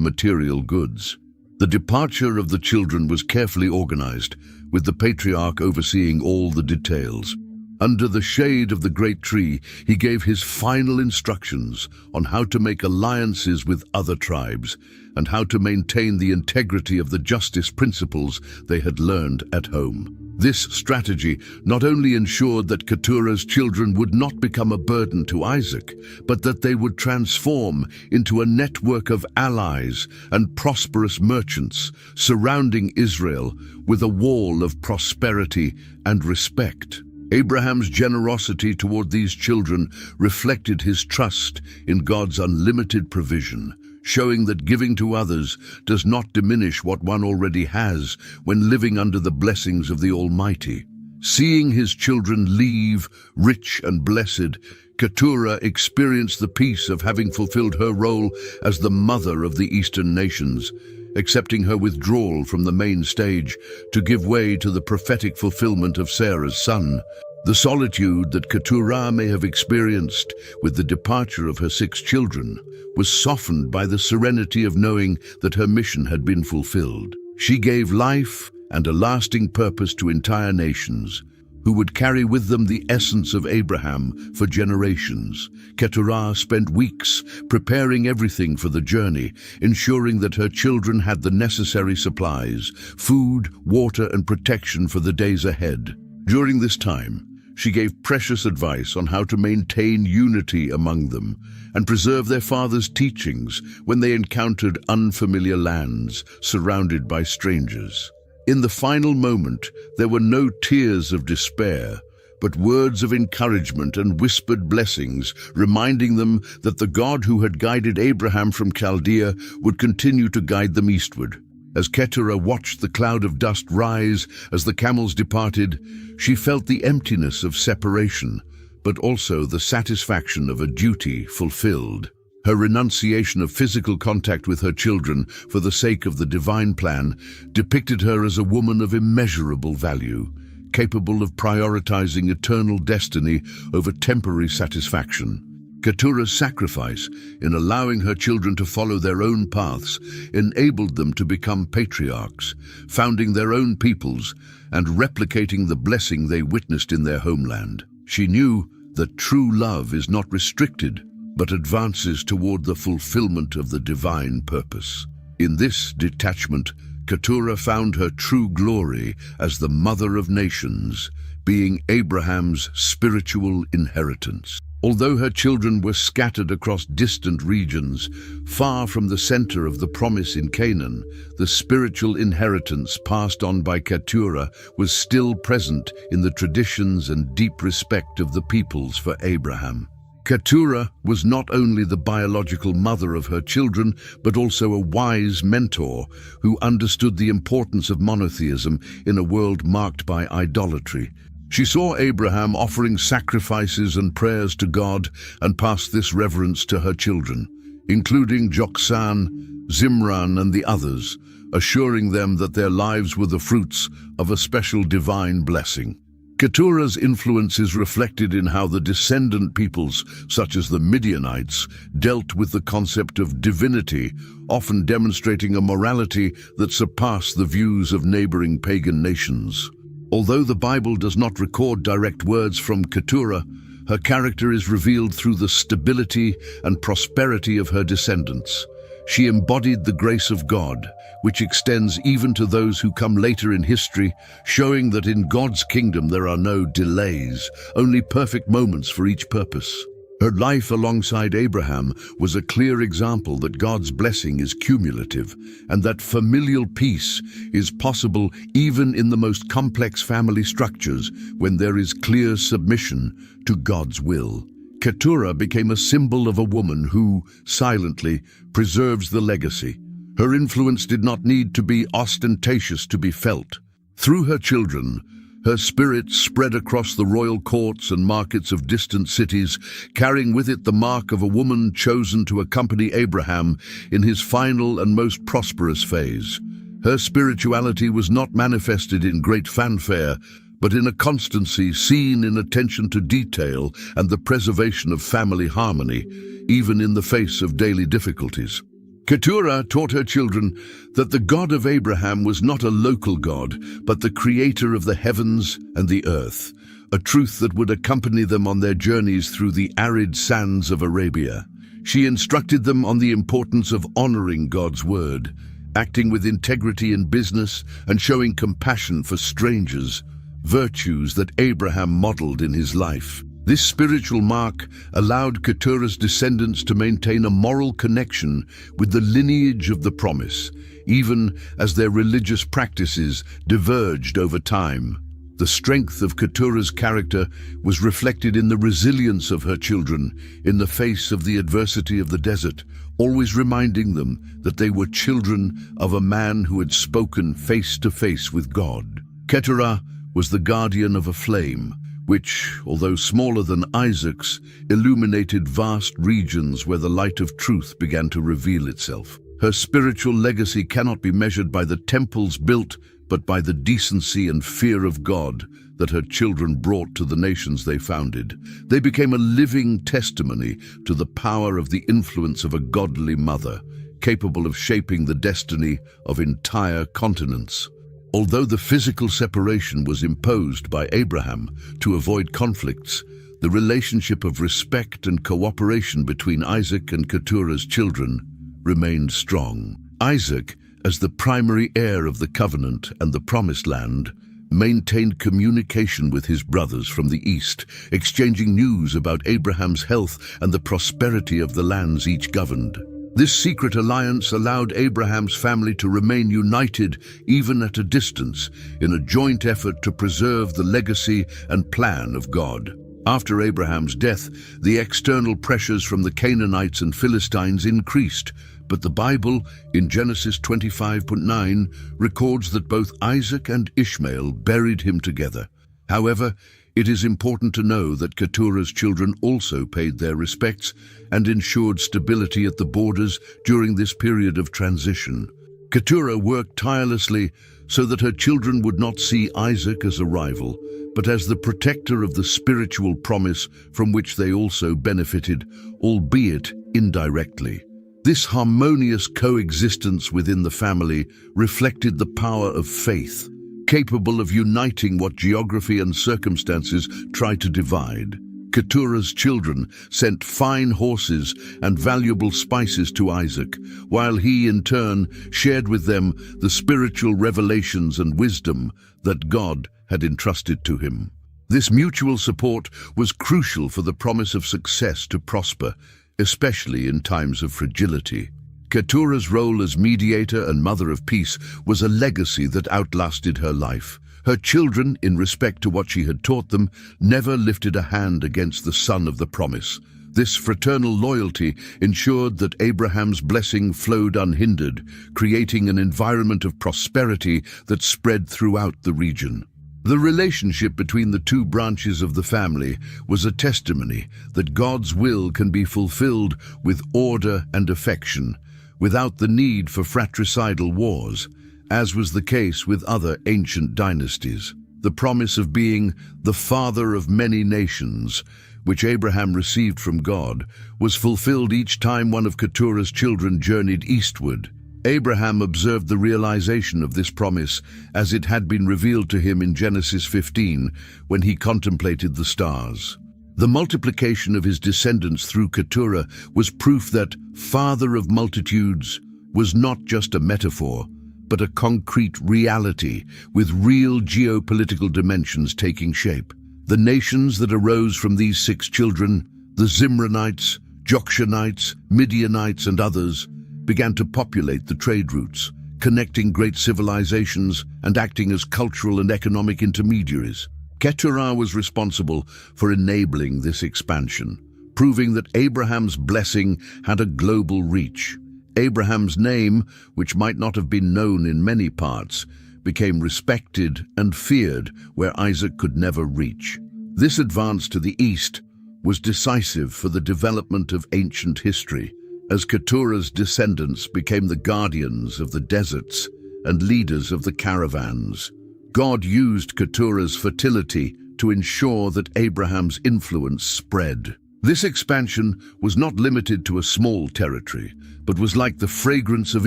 material goods. The departure of the children was carefully organized, with the patriarch overseeing all the details. Under the shade of the great tree, he gave his final instructions on how to make alliances with other tribes and how to maintain the integrity of the justice principles they had learned at home. This strategy not only ensured that Keturah's children would not become a burden to Isaac, but that they would transform into a network of allies and prosperous merchants surrounding Israel with a wall of prosperity and respect. Abraham's generosity toward these children reflected his trust in God's unlimited provision, showing that giving to others does not diminish what one already has when living under the blessings of the Almighty. Seeing his children leave, rich and blessed, Keturah experienced the peace of having fulfilled her role as the mother of the Eastern nations, accepting her withdrawal from the main stage to give way to the prophetic fulfillment of Sarah's son. The solitude that Keturah may have experienced with the departure of her 6 children was softened by the serenity of knowing that her mission had been fulfilled. She gave life and a lasting purpose to entire nations, who would carry with them the essence of Abraham for generations. Keturah spent weeks preparing everything for the journey, ensuring that her children had the necessary supplies, food, water, and protection for the days ahead. During this time, she gave precious advice on how to maintain unity among them and preserve their father's teachings when they encountered unfamiliar lands surrounded by strangers. In the final moment, there were no tears of despair, but words of encouragement and whispered blessings, reminding them that the God who had guided Abraham from Chaldea would continue to guide them eastward. As Keturah watched the cloud of dust rise as the camels departed, she felt the emptiness of separation, but also the satisfaction of a duty fulfilled. Her renunciation of physical contact with her children for the sake of the divine plan depicted her as a woman of immeasurable value, capable of prioritizing eternal destiny over temporary satisfaction. Keturah's sacrifice in allowing her children to follow their own paths enabled them to become patriarchs, founding their own peoples and replicating the blessing they witnessed in their homeland. She knew that true love is not restricted, but advances toward the fulfillment of the divine purpose. In this detachment, Keturah found her true glory as the mother of nations, being Abraham's spiritual inheritance. Although her children were scattered across distant regions, far from the center of the promise in Canaan, the spiritual inheritance passed on by Keturah was still present in the traditions and deep respect of the peoples for Abraham. Keturah was not only the biological mother of her children, but also a wise mentor who understood the importance of monotheism in a world marked by idolatry. She saw Abraham offering sacrifices and prayers to God and passed this reverence to her children, including Joksan, Zimran, and the others, assuring them that their lives were the fruits of a special divine blessing. Keturah's influence is reflected in how the descendant peoples, such as the Midianites, dealt with the concept of divinity, often demonstrating a morality that surpassed the views of neighboring pagan nations. Although the Bible does not record direct words from Keturah, her character is revealed through the stability and prosperity of her descendants. She embodied the grace of God, which extends even to those who come later in history, showing that in God's kingdom there are no delays, only perfect moments for each purpose. Her life alongside Abraham was a clear example that God's blessing is cumulative and that familial peace is possible even in the most complex family structures when there is clear submission to God's will. Keturah became a symbol of a woman who, silently, preserves the legacy. Her influence did not need to be ostentatious to be felt. Through her children, her spirit spread across the royal courts and markets of distant cities, carrying with it the mark of a woman chosen to accompany Abraham in his final and most prosperous phase. Her spirituality was not manifested in great fanfare, but in a constancy seen in attention to detail and the preservation of family harmony, even in the face of daily difficulties. Keturah taught her children that the God of Abraham was not a local God, but the creator of the heavens and the earth, a truth that would accompany them on their journeys through the arid sands of Arabia. She instructed them on the importance of honoring God's word, acting with integrity in business, and showing compassion for strangers, virtues that Abraham modeled in his life. This spiritual mark allowed Keturah's descendants to maintain a moral connection with the lineage of the promise, even as their religious practices diverged over time. The strength of Keturah's character was reflected in the resilience of her children in the face of the adversity of the desert, always reminding them that they were children of a man who had spoken face to face with God. Keturah was the guardian of a flame, which, although smaller than Isaac's, illuminated vast regions where the light of truth began to reveal itself. Her spiritual legacy cannot be measured by the temples built, but by the decency and fear of God that her children brought to the nations they founded. They became a living testimony to the power of the influence of a godly mother, capable of shaping the destiny of entire continents. Although the physical separation was imposed by Abraham to avoid conflicts, the relationship of respect and cooperation between Isaac and Keturah's children remained strong. Isaac, as the primary heir of the covenant and the promised land, maintained communication with his brothers from the east, exchanging news about Abraham's health and the prosperity of the lands each governed. This secret alliance allowed Abraham's family to remain united even at a distance, in a joint effort to preserve the legacy and plan of God. After Abraham's death, the external pressures from the Canaanites and Philistines increased, but the Bible, in Genesis 25:9, records that both Isaac and Ishmael buried him together. However, it is important to know that Keturah's children also paid their respects and ensured stability at the borders during this period of transition. Keturah worked tirelessly so that her children would not see Isaac as a rival, but as the protector of the spiritual promise from which they also benefited, albeit indirectly. This harmonious coexistence within the family reflected the power of faith, capable of uniting what geography and circumstances try to divide. Keturah's children sent fine horses and valuable spices to Isaac, while he in turn shared with them the spiritual revelations and wisdom that God had entrusted to him. This mutual support was crucial for the promise of success to prosper, especially in times of fragility. Keturah's role as mediator and mother of peace was a legacy that outlasted her life. Her children, in respect to what she had taught them, never lifted a hand against the son of the promise. This fraternal loyalty ensured that Abraham's blessing flowed unhindered, creating an environment of prosperity that spread throughout the region. The relationship between the two branches of the family was a testimony that God's will can be fulfilled with order and affection, without the need for fratricidal wars, as was the case with other ancient dynasties. The promise of being the father of many nations, which Abraham received from God, was fulfilled each time one of Keturah's children journeyed eastward. Abraham observed the realization of this promise as it had been revealed to him in Genesis 15, when he contemplated the stars. The multiplication of his descendants through Keturah was proof that father of multitudes was not just a metaphor, but a concrete reality with real geopolitical dimensions taking shape. The nations that arose from these 6 children, the Zimranites, Jokshanites, Midianites, and others, began to populate the trade routes, connecting great civilizations and acting as cultural and economic intermediaries. Keturah was responsible for enabling this expansion, proving that Abraham's blessing had a global reach. Abraham's name, which might not have been known in many parts, became respected and feared where Isaac could never reach. This advance to the east was decisive for the development of ancient history, as Keturah's descendants became the guardians of the deserts and leaders of the caravans. God used Keturah's fertility to ensure that Abraham's influence spread. This expansion was not limited to a small territory, but was like the fragrance of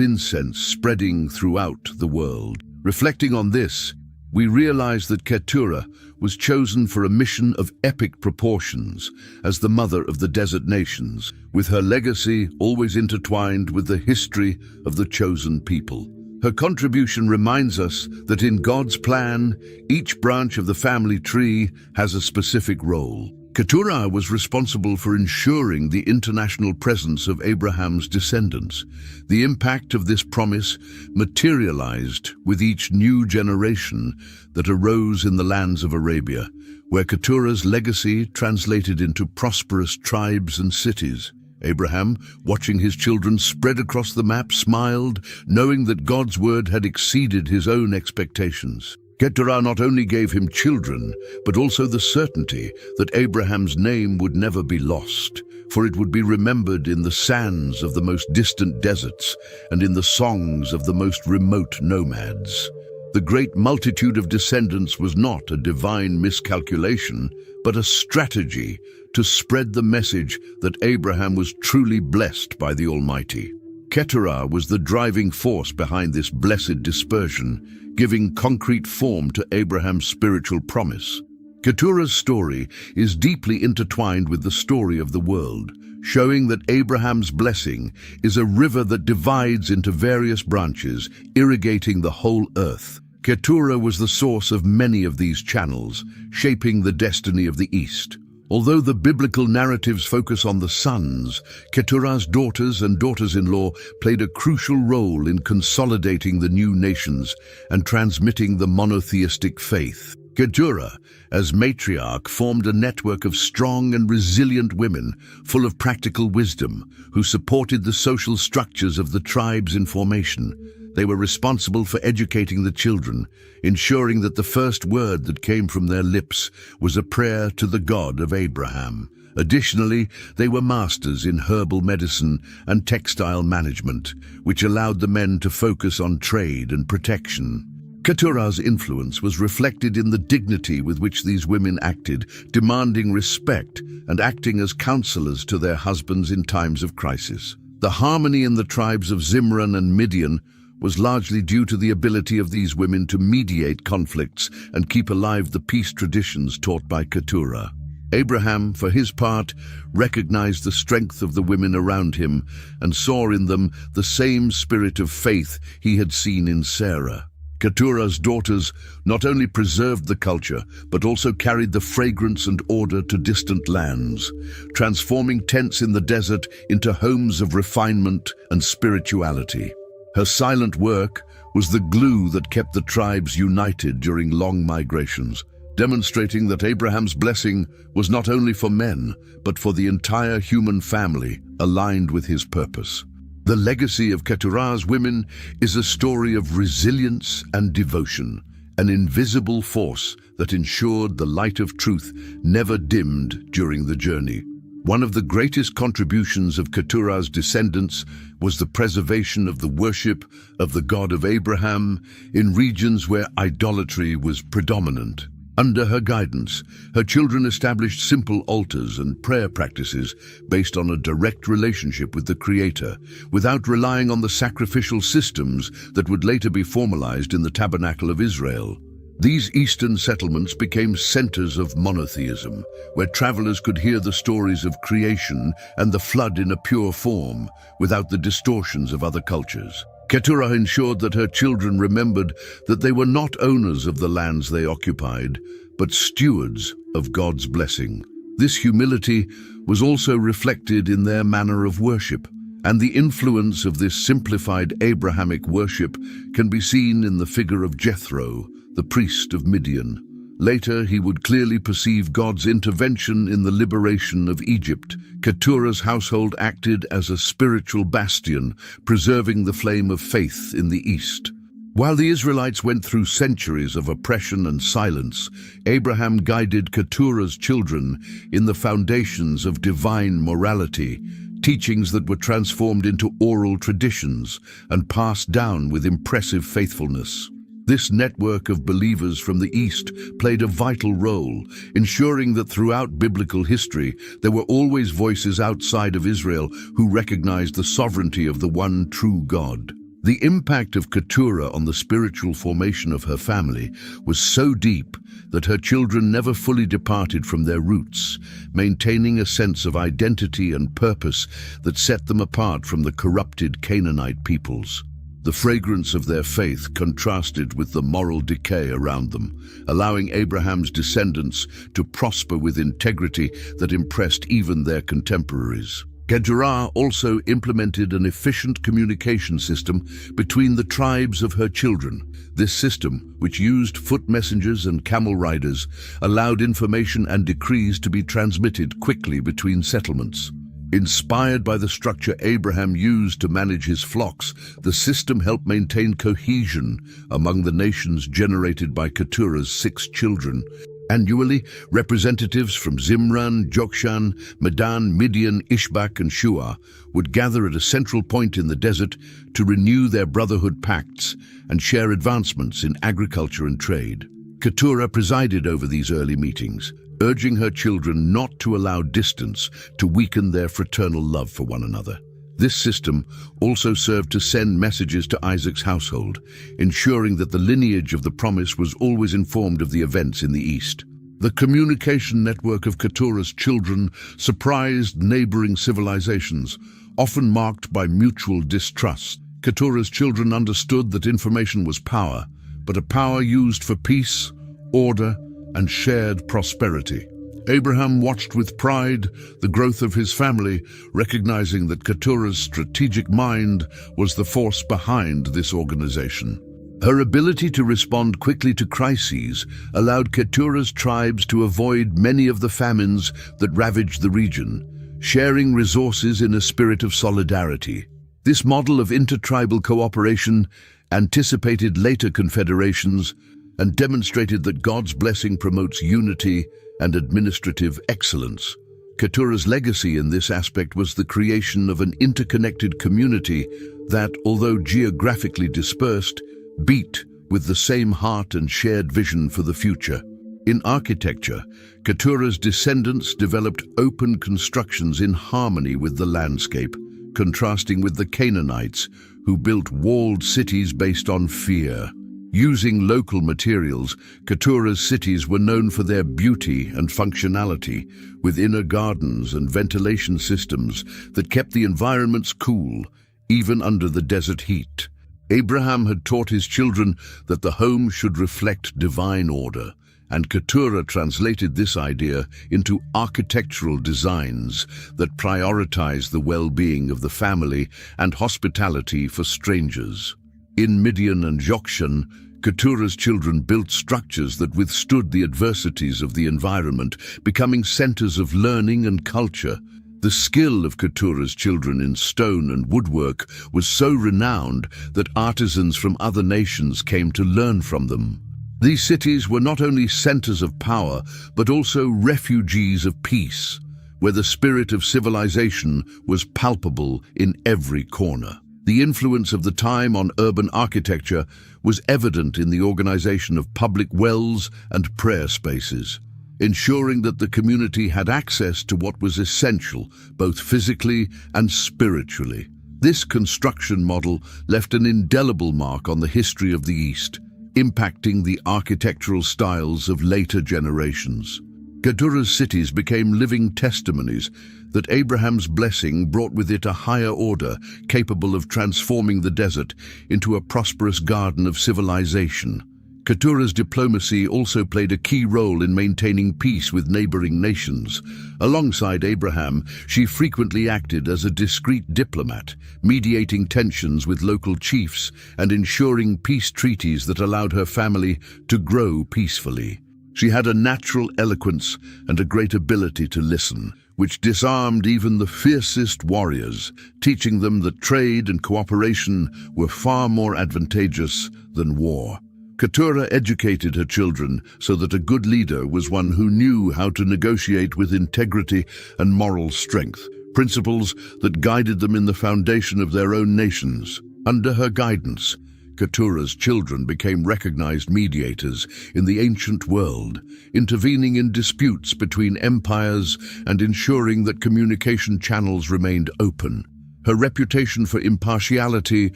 incense spreading throughout the world. Reflecting on this, we realize that Keturah was chosen for a mission of epic proportions as the mother of the desert nations, with her legacy always intertwined with the history of the chosen people. Her contribution reminds us that in God's plan, each branch of the family tree has a specific role. Keturah was responsible for ensuring the international presence of Abraham's descendants. The impact of this promise materialized with each new generation that arose in the lands of Arabia, where Keturah's legacy translated into prosperous tribes and cities. Abraham, watching his children spread across the map, smiled, knowing that God's word had exceeded his own expectations. Keturah not only gave him children, but also the certainty that Abraham's name would never be lost, for it would be remembered in the sands of the most distant deserts and in the songs of the most remote nomads. The great multitude of descendants was not a divine miscalculation, but a strategy to spread the message that Abraham was truly blessed by the Almighty. Keturah was the driving force behind this blessed dispersion, giving concrete form to Abraham's spiritual promise. Keturah's story is deeply intertwined with the story of the world, showing that Abraham's blessing is a river that divides into various branches, irrigating the whole earth. Keturah was the source of many of these channels, shaping the destiny of the East. Although the biblical narratives focus on the sons, Keturah's daughters and daughters-in-law played a crucial role in consolidating the new nations and transmitting the monotheistic faith. Keturah, as matriarch, formed a network of strong and resilient women full of practical wisdom who supported the social structures of the tribes in formation. They were responsible for educating the children, ensuring that the first word that came from their lips was a prayer to the God of Abraham. Additionally, they were masters in herbal medicine and textile management, which allowed the men to focus on trade and protection. Keturah's influence was reflected in the dignity with which these women acted, demanding respect and acting as counselors to their husbands in times of crisis. The harmony in the tribes of Zimran and Midian was largely due to the ability of these women to mediate conflicts and keep alive the peace traditions taught by Keturah. Abraham, for his part, recognized the strength of the women around him and saw in them the same spirit of faith he had seen in Sarah. Keturah's daughters not only preserved the culture, but also carried the fragrance and order to distant lands, transforming tents in the desert into homes of refinement and spirituality. Her silent work was the glue that kept the tribes united during long migrations, demonstrating that Abraham's blessing was not only for men, but for the entire human family aligned with his purpose. The legacy of Keturah's women is a story of resilience and devotion, an invisible force that ensured the light of truth never dimmed during the journey. One of the greatest contributions of Keturah's descendants was the preservation of the worship of the God of Abraham in regions where idolatry was predominant. Under her guidance, her children established simple altars and prayer practices based on a direct relationship with the Creator, without relying on the sacrificial systems that would later be formalized in the Tabernacle of Israel. These eastern settlements became centers of monotheism, where travelers could hear the stories of creation and the flood in a pure form, without the distortions of other cultures. Keturah ensured that her children remembered that they were not owners of the lands they occupied, but stewards of God's blessing. This humility was also reflected in their manner of worship, and the influence of this simplified Abrahamic worship can be seen in the figure of Jethro, the priest of Midian. Later, he would clearly perceive God's intervention in the liberation of Egypt. Keturah's household acted as a spiritual bastion, preserving the flame of faith in the East. While the Israelites went through centuries of oppression and silence, Abraham guided Keturah's children in the foundations of divine morality, teachings that were transformed into oral traditions and passed down with impressive faithfulness. This network of believers from the East played a vital role, ensuring that throughout biblical history there were always voices outside of Israel who recognized the sovereignty of the one true God. The impact of Keturah on the spiritual formation of her family was so deep that her children never fully departed from their roots, maintaining a sense of identity and purpose that set them apart from the corrupted Canaanite peoples. The fragrance of their faith contrasted with the moral decay around them, allowing Abraham's descendants to prosper with integrity that impressed even their contemporaries. Keturah also implemented an efficient communication system between the tribes of her children. This system, which used foot messengers and camel riders, allowed information and decrees to be transmitted quickly between settlements. Inspired by the structure Abraham used to manage his flocks, the system helped maintain cohesion among the nations generated by Keturah's 6 children. Annually, representatives from Zimran, Jokshan, Medan, Midian, Ishbak, and Shua would gather at a central point in the desert to renew their brotherhood pacts and share advancements in agriculture and trade. Keturah presided over these early meetings, urging her children not to allow distance to weaken their fraternal love for one another. This system also served to send messages to Isaac's household, ensuring that the lineage of the promise was always informed of the events in the east. The communication network of Keturah's children surprised neighboring civilizations, often marked by mutual distrust. Keturah's children understood that information was power, but a power used for peace, order, and shared prosperity. Abraham watched with pride the growth of his family, recognizing that Keturah's strategic mind was the force behind this organization. Her ability to respond quickly to crises allowed Keturah's tribes to avoid many of the famines that ravaged the region, sharing resources in a spirit of solidarity. This model of intertribal cooperation anticipated later confederations and demonstrated that God's blessing promotes unity and administrative excellence. Keturah's legacy in this aspect was the creation of an interconnected community that, although geographically dispersed, beat with the same heart and shared vision for the future. In architecture, Keturah's descendants developed open constructions in harmony with the landscape, contrasting with the Canaanites, who built walled cities based on fear. Using local materials, Keturah's cities were known for their beauty and functionality, with inner gardens and ventilation systems that kept the environments cool, even under the desert heat. Abraham had taught his children that the home should reflect divine order, and Keturah translated this idea into architectural designs that prioritize the well-being of the family and hospitality for strangers. In Midian and Jokshan, Keturah's children built structures that withstood the adversities of the environment, becoming centers of learning and culture. The skill of Keturah's children in stone and woodwork was so renowned that artisans from other nations came to learn from them. These cities were not only centers of power, but also refuges of peace, where the spirit of civilization was palpable in every corner. The influence of the time on urban architecture was evident in the organization of public wells and prayer spaces, ensuring that the community had access to what was essential, both physically and spiritually. This construction model left an indelible mark on the history of the East, impacting the architectural styles of later generations. Keturah's cities became living testimonies that Abraham's blessing brought with it a higher order capable of transforming the desert into a prosperous garden of civilization. Keturah's diplomacy also played a key role in maintaining peace with neighboring nations. Alongside Abraham, she frequently acted as a discreet diplomat, mediating tensions with local chiefs and ensuring peace treaties that allowed her family to grow peacefully. She had a natural eloquence and a great ability to listen, which disarmed even the fiercest warriors, teaching them that trade and cooperation were far more advantageous than war. Keturah educated her children so that a good leader was one who knew how to negotiate with integrity and moral strength, principles that guided them in the foundation of their own nations. Under her guidance, Keturah's children became recognized mediators in the ancient world, intervening in disputes between empires and ensuring that communication channels remained open. Her reputation for impartiality,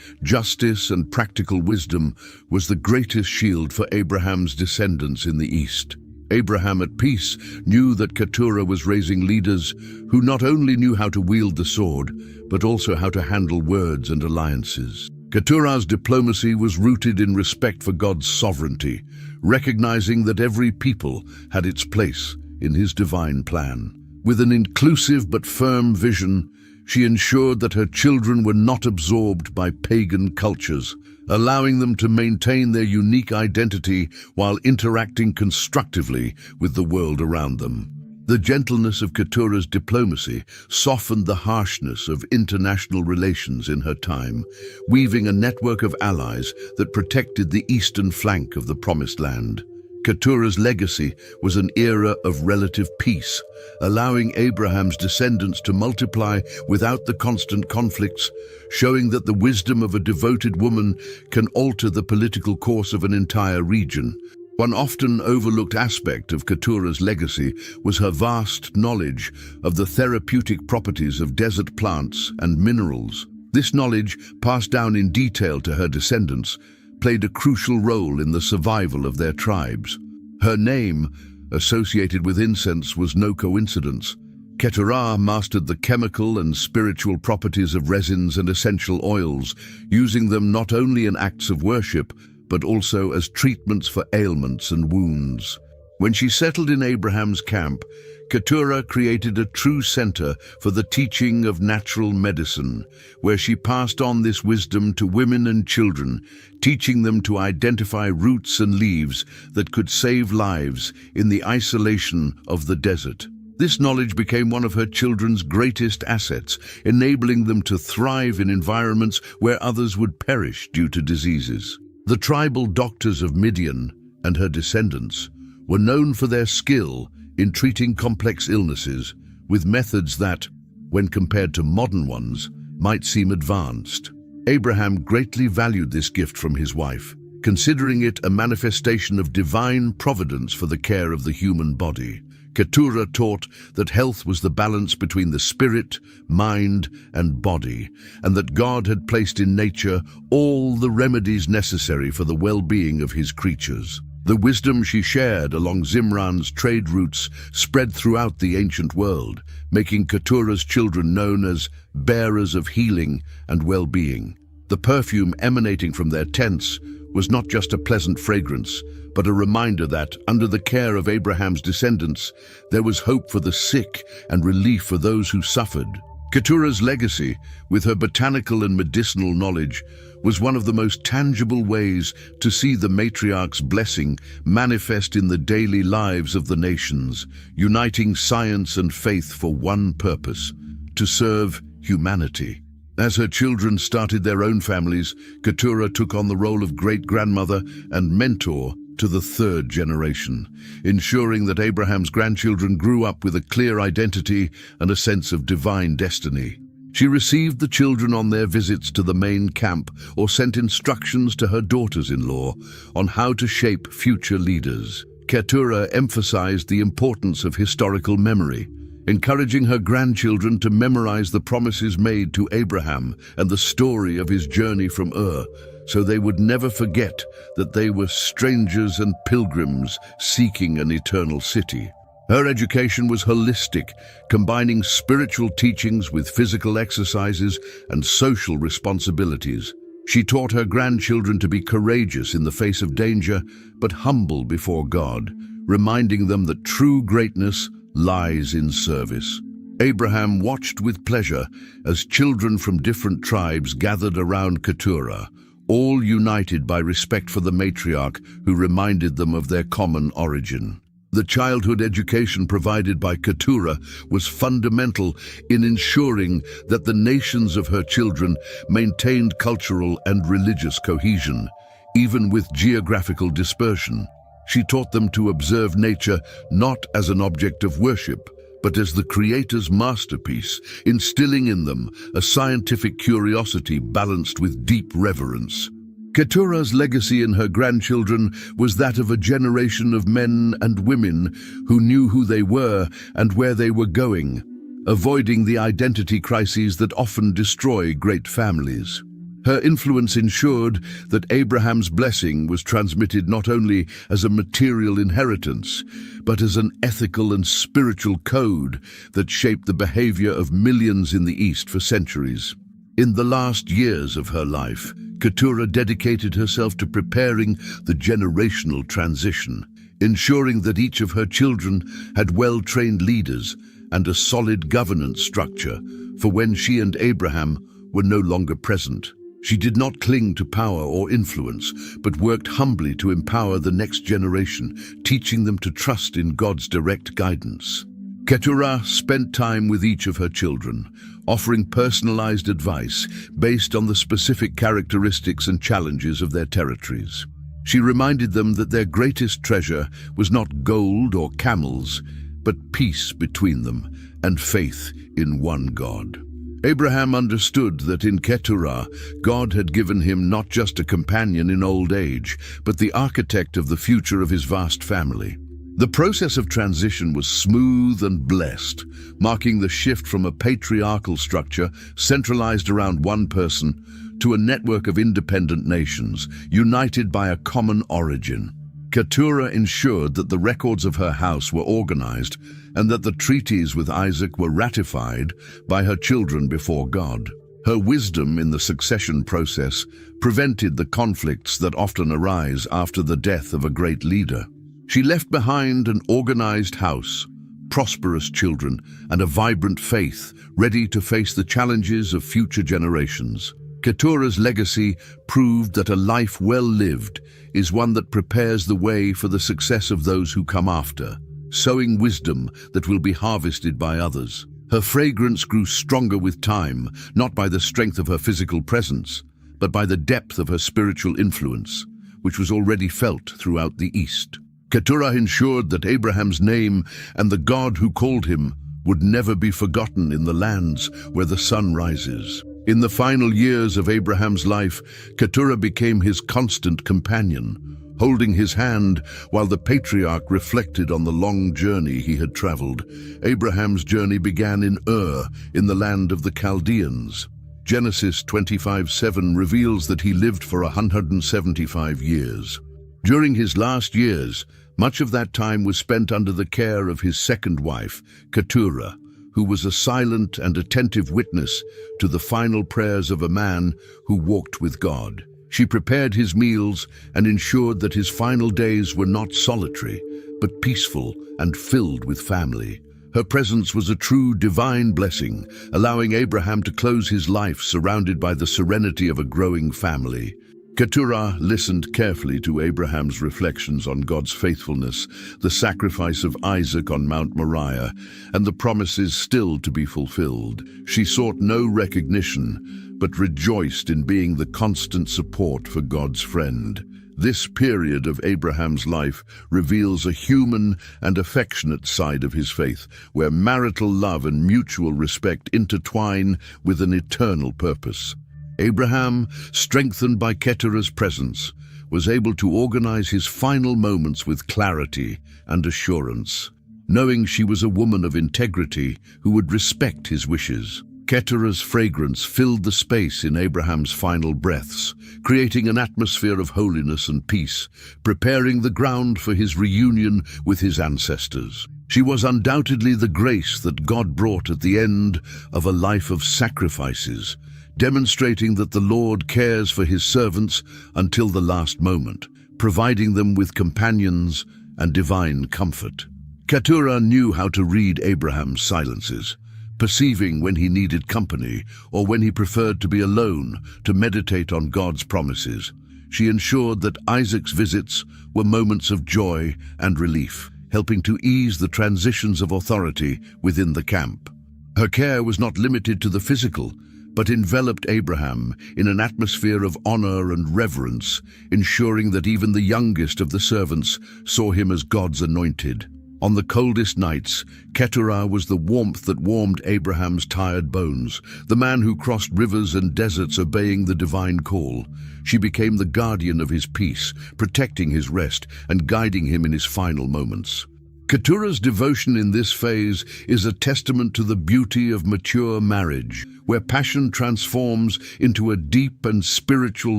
justice, and practical wisdom was the greatest shield for Abraham's descendants in the East. Abraham, at peace, knew that Keturah was raising leaders who not only knew how to wield the sword, but also how to handle words and alliances. Keturah's diplomacy was rooted in respect for God's sovereignty, recognizing that every people had its place in his divine plan. With an inclusive but firm vision, she ensured that her children were not absorbed by pagan cultures, allowing them to maintain their unique identity while interacting constructively with the world around them. The gentleness of Keturah's diplomacy softened the harshness of international relations in her time, weaving a network of allies that protected the eastern flank of the Promised Land. Keturah's legacy was an era of relative peace, allowing Abraham's descendants to multiply without the constant conflicts, showing that the wisdom of a devoted woman can alter the political course of an entire region. One often overlooked aspect of Keturah's legacy was her vast knowledge of the therapeutic properties of desert plants and minerals. This knowledge, passed down in detail to her descendants, played a crucial role in the survival of their tribes. Her name, associated with incense, was no coincidence. Keturah mastered the chemical and spiritual properties of resins and essential oils, using them not only in acts of worship, but also as treatments for ailments and wounds. When she settled in Abraham's camp, Keturah created a true center for the teaching of natural medicine, where she passed on this wisdom to women and children, teaching them to identify roots and leaves that could save lives in the isolation of the desert. This knowledge became one of her children's greatest assets, enabling them to thrive in environments where others would perish due to diseases. The tribal doctors of Midian and her descendants were known for their skill in treating complex illnesses with methods that, when compared to modern ones, might seem advanced. Abraham greatly valued this gift from his wife, considering it a manifestation of divine providence for the care of the human body. Keturah taught that health was the balance between the spirit, mind, and body, and that God had placed in nature all the remedies necessary for the well-being of his creatures. The wisdom she shared along Zimran's trade routes spread throughout the ancient world, making Keturah's children known as bearers of healing and well-being. The perfume emanating from their tents was not just a pleasant fragrance, but a reminder that, under the care of Abraham's descendants, there was hope for the sick and relief for those who suffered. Keturah's legacy, with her botanical and medicinal knowledge, was one of the most tangible ways to see the matriarch's blessing manifest in the daily lives of the nations, uniting science and faith for one purpose: to serve humanity. As her children started their own families, Keturah took on the role of great-grandmother and mentor to the third generation, ensuring that Abraham's grandchildren grew up with a clear identity and a sense of divine destiny. She received the children on their visits to the main camp or sent instructions to her daughters-in-law on how to shape future leaders. Keturah emphasized the importance of historical memory, encouraging her grandchildren to memorize the promises made to Abraham and the story of his journey from Ur, so they would never forget that they were strangers and pilgrims seeking an eternal city. Her education was holistic, combining spiritual teachings with physical exercises and social responsibilities. She taught her grandchildren to be courageous in the face of danger, but humble before God, reminding them that true greatness lies in service. Abraham watched with pleasure as children from different tribes gathered around Keturah, all united by respect for the matriarch who reminded them of their common origin. The childhood education provided by Keturah was fundamental in ensuring that the nations of her children maintained cultural and religious cohesion, even with geographical dispersion. She taught them to observe nature not as an object of worship, but as the Creator's masterpiece, instilling in them a scientific curiosity balanced with deep reverence. Keturah's legacy in her grandchildren was that of a generation of men and women who knew who they were and where they were going, avoiding the identity crises that often destroy great families. Her influence ensured that Abraham's blessing was transmitted not only as a material inheritance, but as an ethical and spiritual code that shaped the behavior of millions in the East for centuries. In the last years of her life, Keturah dedicated herself to preparing the generational transition, ensuring that each of her children had well-trained leaders and a solid governance structure for when she and Abraham were no longer present. She did not cling to power or influence, but worked humbly to empower the next generation, teaching them to trust in God's direct guidance. Keturah spent time with each of her children, offering personalized advice based on the specific characteristics and challenges of their territories. She reminded them that their greatest treasure was not gold or camels, but peace between them and faith in one God. Abraham understood that in Keturah, God had given him not just a companion in old age, but the architect of the future of his vast family. The process of transition was smooth and blessed, marking the shift from a patriarchal structure centralized around one person to a network of independent nations, united by a common origin. Keturah ensured that the records of her house were organized and that the treaties with Isaac were ratified by her children before God. Her wisdom in the succession process prevented the conflicts that often arise after the death of a great leader. She left behind an organized house, prosperous children, and a vibrant faith ready to face the challenges of future generations. Keturah's legacy proved that a life well lived is one that prepares the way for the success of those who come after, sowing wisdom that will be harvested by others. Her fragrance grew stronger with time, not by the strength of her physical presence, but by the depth of her spiritual influence, which was already felt throughout the East. Keturah ensured that Abraham's name and the God who called him would never be forgotten in the lands where the sun rises. In the final years of Abraham's life, Keturah became his constant companion, holding his hand while the patriarch reflected on the long journey he had traveled. Abraham's journey began in Ur, in the land of the Chaldeans. Genesis 25:7 reveals that he lived for 175 years. During his last years, much of that time was spent under the care of his second wife, Keturah, who was a silent and attentive witness to the final prayers of a man who walked with God. She prepared his meals and ensured that his final days were not solitary, but peaceful and filled with family. Her presence was a true divine blessing, allowing Abraham to close his life surrounded by the serenity of a growing family. Keturah listened carefully to Abraham's reflections on God's faithfulness, the sacrifice of Isaac on Mount Moriah, and the promises still to be fulfilled. She sought no recognition, but rejoiced in being the constant support for God's friend. This period of Abraham's life reveals a human and affectionate side of his faith, where marital love and mutual respect intertwine with an eternal purpose. Abraham, strengthened by Keturah's presence, was able to organize his final moments with clarity and assurance, knowing she was a woman of integrity who would respect his wishes. Keturah's fragrance filled the space in Abraham's final breaths, creating an atmosphere of holiness and peace, preparing the ground for his reunion with his ancestors. She was undoubtedly the grace that God brought at the end of a life of sacrifices, demonstrating that the Lord cares for his servants until the last moment, providing them with companions and divine comfort. Keturah knew how to read Abraham's silences, perceiving when he needed company or when he preferred to be alone to meditate on God's promises. She ensured that Isaac's visits were moments of joy and relief, helping to ease the transitions of authority within the camp. Her care was not limited to the physical, but enveloped Abraham in an atmosphere of honor and reverence, ensuring that even the youngest of the servants saw him as God's anointed. On the coldest nights, Keturah was the warmth that warmed Abraham's tired bones, the man who crossed rivers and deserts obeying the divine call. She became the guardian of his peace, protecting his rest and guiding him in his final moments. Keturah's devotion in this phase is a testament to the beauty of mature marriage, where passion transforms into a deep and spiritual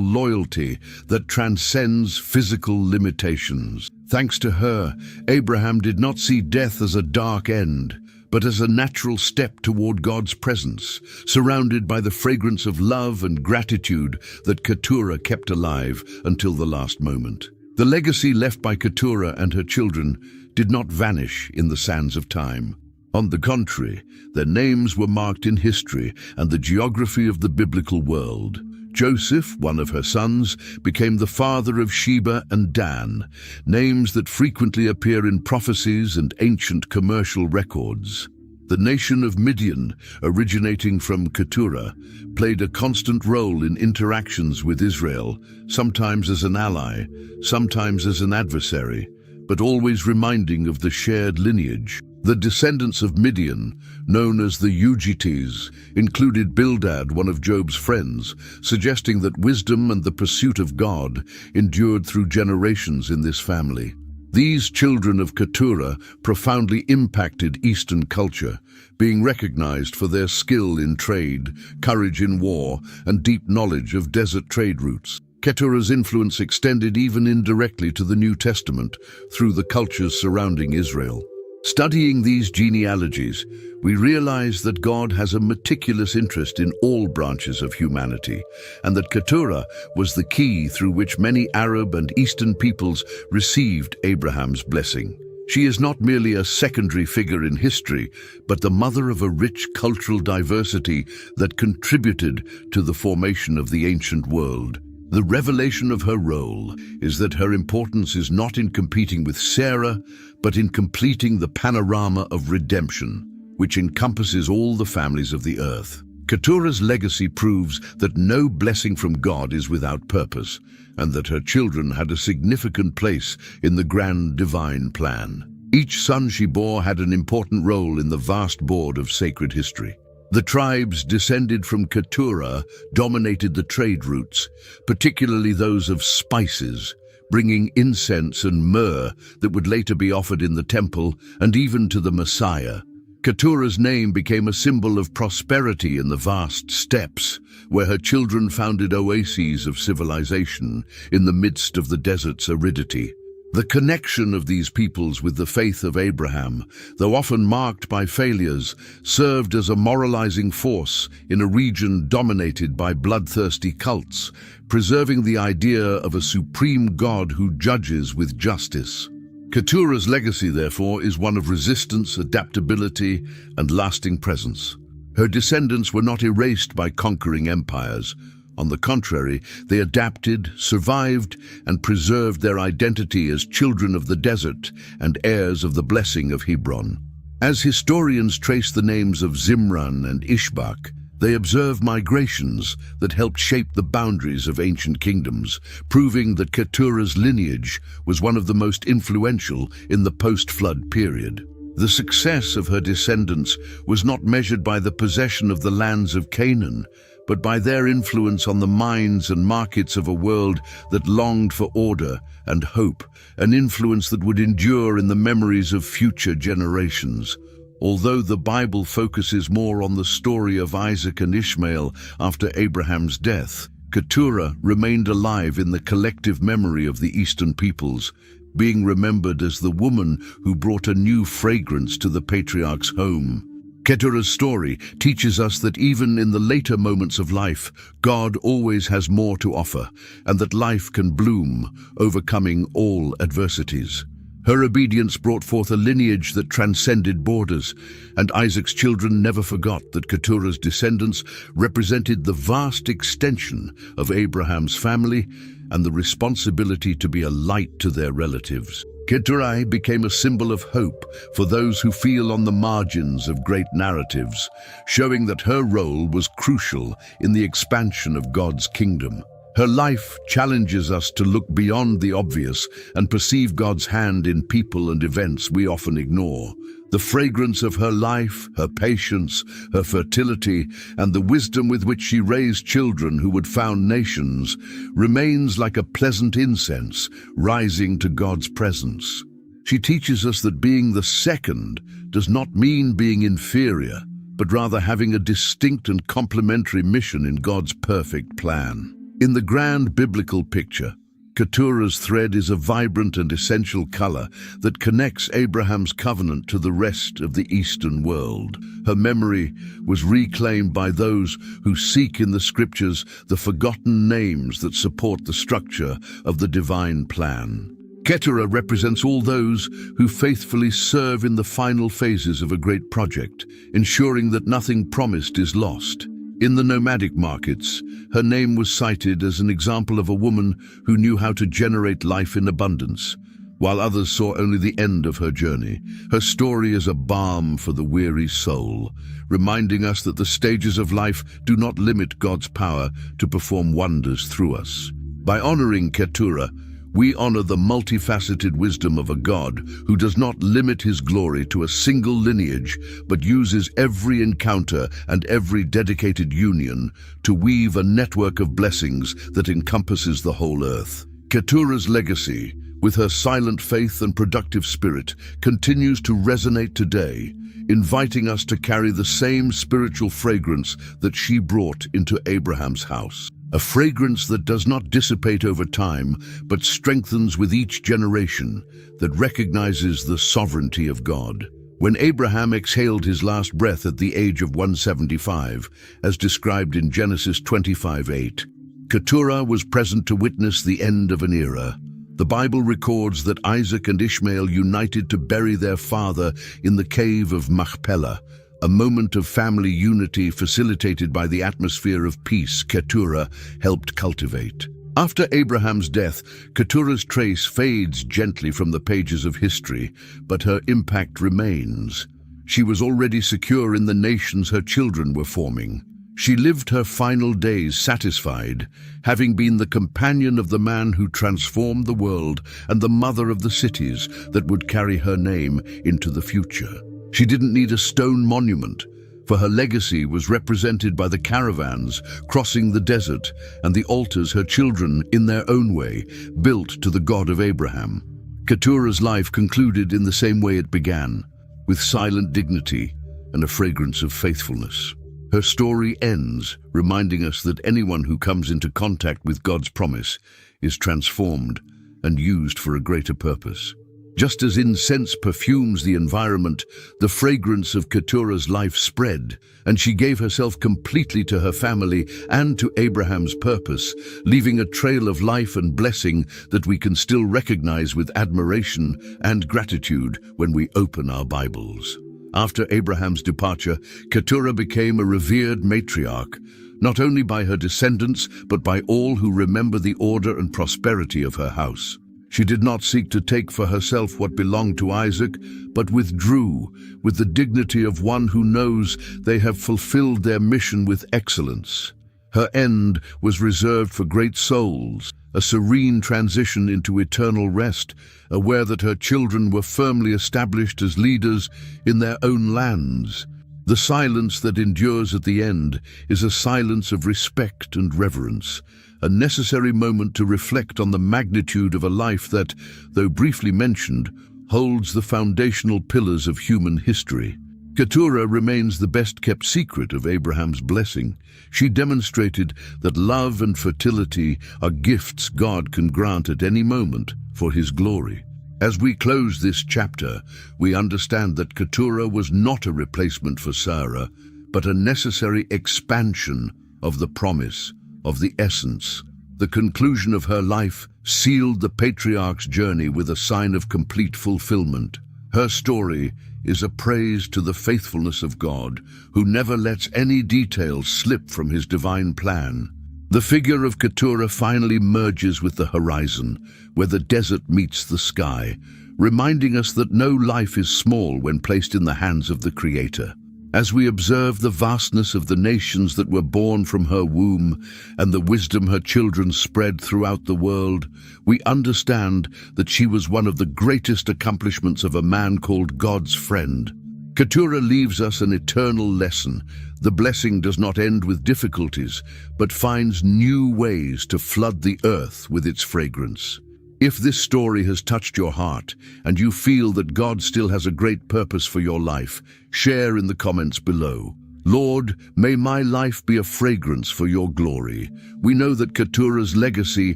loyalty that transcends physical limitations. Thanks to her, Abraham did not see death as a dark end, but as a natural step toward God's presence, surrounded by the fragrance of love and gratitude that Keturah kept alive until the last moment. The legacy left by Keturah and her children did not vanish in the sands of time. On the contrary, their names were marked in history and the geography of the biblical world. Joseph, one of her sons, became the father of Sheba and Dan, names that frequently appear in prophecies and ancient commercial records. The nation of Midian, originating from Keturah, played a constant role in interactions with Israel, sometimes as an ally, sometimes as an adversary, but always reminding of the shared lineage. The descendants of Midian, known as the Eugites, included Bildad, one of Job's friends, suggesting that wisdom and the pursuit of God endured through generations in this family. These children of Keturah profoundly impacted Eastern culture, being recognized for their skill in trade, courage in war, and deep knowledge of desert trade routes. Keturah's influence extended even indirectly to the New Testament through the cultures surrounding Israel. Studying these genealogies, we realize that God has a meticulous interest in all branches of humanity, and that Keturah was the key through which many Arab and Eastern peoples received Abraham's blessing. She is not merely a secondary figure in history, but the mother of a rich cultural diversity that contributed to the formation of the ancient world. The revelation of her role is that her importance is not in competing with Sarah, but in completing the panorama of redemption, which encompasses all the families of the earth. Keturah's legacy proves that no blessing from God is without purpose, and that her children had a significant place in the grand divine plan. Each son she bore had an important role in the vast board of sacred history. The tribes descended from Keturah dominated the trade routes, particularly those of spices, bringing incense and myrrh that would later be offered in the temple and even to the Messiah. Keturah's name became a symbol of prosperity in the vast steppes, where her children founded oases of civilization in the midst of the desert's aridity. The connection of these peoples with the faith of Abraham, though often marked by failures, served as a moralizing force in a region dominated by bloodthirsty cults, preserving the idea of a supreme God who judges with justice. Keturah's legacy, therefore, is one of resistance, adaptability, and lasting presence. Her descendants were not erased by conquering empires. On the contrary, they adapted, survived, and preserved their identity as children of the desert and heirs of the blessing of Hebron. As historians trace the names of Zimran and Ishbak, they observe migrations that helped shape the boundaries of ancient kingdoms, proving that Keturah's lineage was one of the most influential in the post-flood period. The success of her descendants was not measured by the possession of the lands of Canaan, but by their influence on the minds and markets of a world that longed for order and hope, an influence that would endure in the memories of future generations. Although the Bible focuses more on the story of Isaac and Ishmael after Abraham's death, Keturah remained alive in the collective memory of the Eastern peoples, being remembered as the woman who brought a new fragrance to the patriarch's home. Keturah's story teaches us that even in the later moments of life, God always has more to offer, and that life can bloom, overcoming all adversities. Her obedience brought forth a lineage that transcended borders, and Isaac's children never forgot that Keturah's descendants represented the vast extension of Abraham's family and the responsibility to be a light to their relatives. Keturah became a symbol of hope for those who feel on the margins of great narratives, showing that her role was crucial in the expansion of God's kingdom. Her life challenges us to look beyond the obvious and perceive God's hand in people and events we often ignore. The fragrance of her life, her patience, her fertility, and the wisdom with which she raised children who would found nations remains like a pleasant incense rising to God's presence. She teaches us that being the second does not mean being inferior, but rather having a distinct and complementary mission in God's perfect plan. In the grand biblical picture, Keturah's thread is a vibrant and essential color that connects Abraham's covenant to the rest of the Eastern world. Her memory was reclaimed by those who seek in the scriptures the forgotten names that support the structure of the divine plan. Keturah represents all those who faithfully serve in the final phases of a great project, ensuring that nothing promised is lost. In the nomadic markets, her name was cited as an example of a woman who knew how to generate life in abundance, while others saw only the end of her journey. Her story is a balm for the weary soul, reminding us that the stages of life do not limit God's power to perform wonders through us. By honoring Keturah, we honor the multifaceted wisdom of a God who does not limit his glory to a single lineage, but uses every encounter and every dedicated union to weave a network of blessings that encompasses the whole earth. Keturah's legacy, with her silent faith and productive spirit, continues to resonate today, inviting us to carry the same spiritual fragrance that she brought into Abraham's house. A fragrance that does not dissipate over time, but strengthens with each generation, that recognizes the sovereignty of God. When Abraham exhaled his last breath at the age of 175, as described in Genesis 25:8, Keturah was present to witness the end of an era. The Bible records that Isaac and Ishmael united to bury their father in the cave of Machpelah, a moment of family unity facilitated by the atmosphere of peace Keturah helped cultivate. After Abraham's death, Keturah's trace fades gently from the pages of history, but her impact remains. She was already secure in the nations her children were forming. She lived her final days satisfied, having been the companion of the man who transformed the world and the mother of the cities that would carry her name into the future. She didn't need a stone monument, for her legacy was represented by the caravans crossing the desert and the altars her children, in their own way, built to the God of Abraham. Keturah's life concluded in the same way it began, with silent dignity and a fragrance of faithfulness. Her story ends, reminding us that anyone who comes into contact with God's promise is transformed and used for a greater purpose. Just as incense perfumes the environment, the fragrance of Keturah's life spread, and she gave herself completely to her family and to Abraham's purpose, leaving a trail of life and blessing that we can still recognize with admiration and gratitude when we open our Bibles. After Abraham's departure, Keturah became a revered matriarch, not only by her descendants, but by all who remember the order and prosperity of her house. She did not seek to take for herself what belonged to Isaac, but withdrew with the dignity of one who knows they have fulfilled their mission with excellence. Her end was reserved for great souls, a serene transition into eternal rest, aware that her children were firmly established as leaders in their own lands. The silence that endures at the end is a silence of respect and reverence, a necessary moment to reflect on the magnitude of a life that, though briefly mentioned, holds the foundational pillars of human history. Keturah remains the best-kept secret of Abraham's blessing. She demonstrated that love and fertility are gifts God can grant at any moment for his glory. As we close this chapter, we understand that Keturah was not a replacement for Sarah, but a necessary expansion of the promise, of the essence. The conclusion of her life sealed the patriarch's journey with a sign of complete fulfillment. Her story is a praise to the faithfulness of God, who never lets any detail slip from his divine plan. The figure of Keturah finally merges with the horizon, where the desert meets the sky, reminding us that no life is small when placed in the hands of the Creator. As we observe the vastness of the nations that were born from her womb and the wisdom her children spread throughout the world, we understand that she was one of the greatest accomplishments of a man called God's friend. Keturah leaves us an eternal lesson. The blessing does not end with difficulties, but finds new ways to flood the earth with its fragrance. If this story has touched your heart and you feel that God still has a great purpose for your life, share in the comments below. Lord, may my life be a fragrance for your glory. We know that Keturah's legacy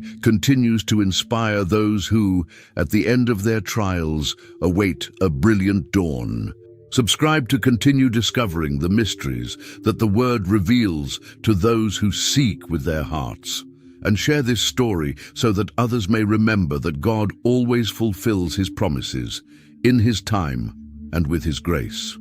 continues to inspire those who, at the end of their trials, await a brilliant dawn. Subscribe to continue discovering the mysteries that the Word reveals to those who seek with their hearts. And share this story so that others may remember that God always fulfills his promises in his time and with his grace.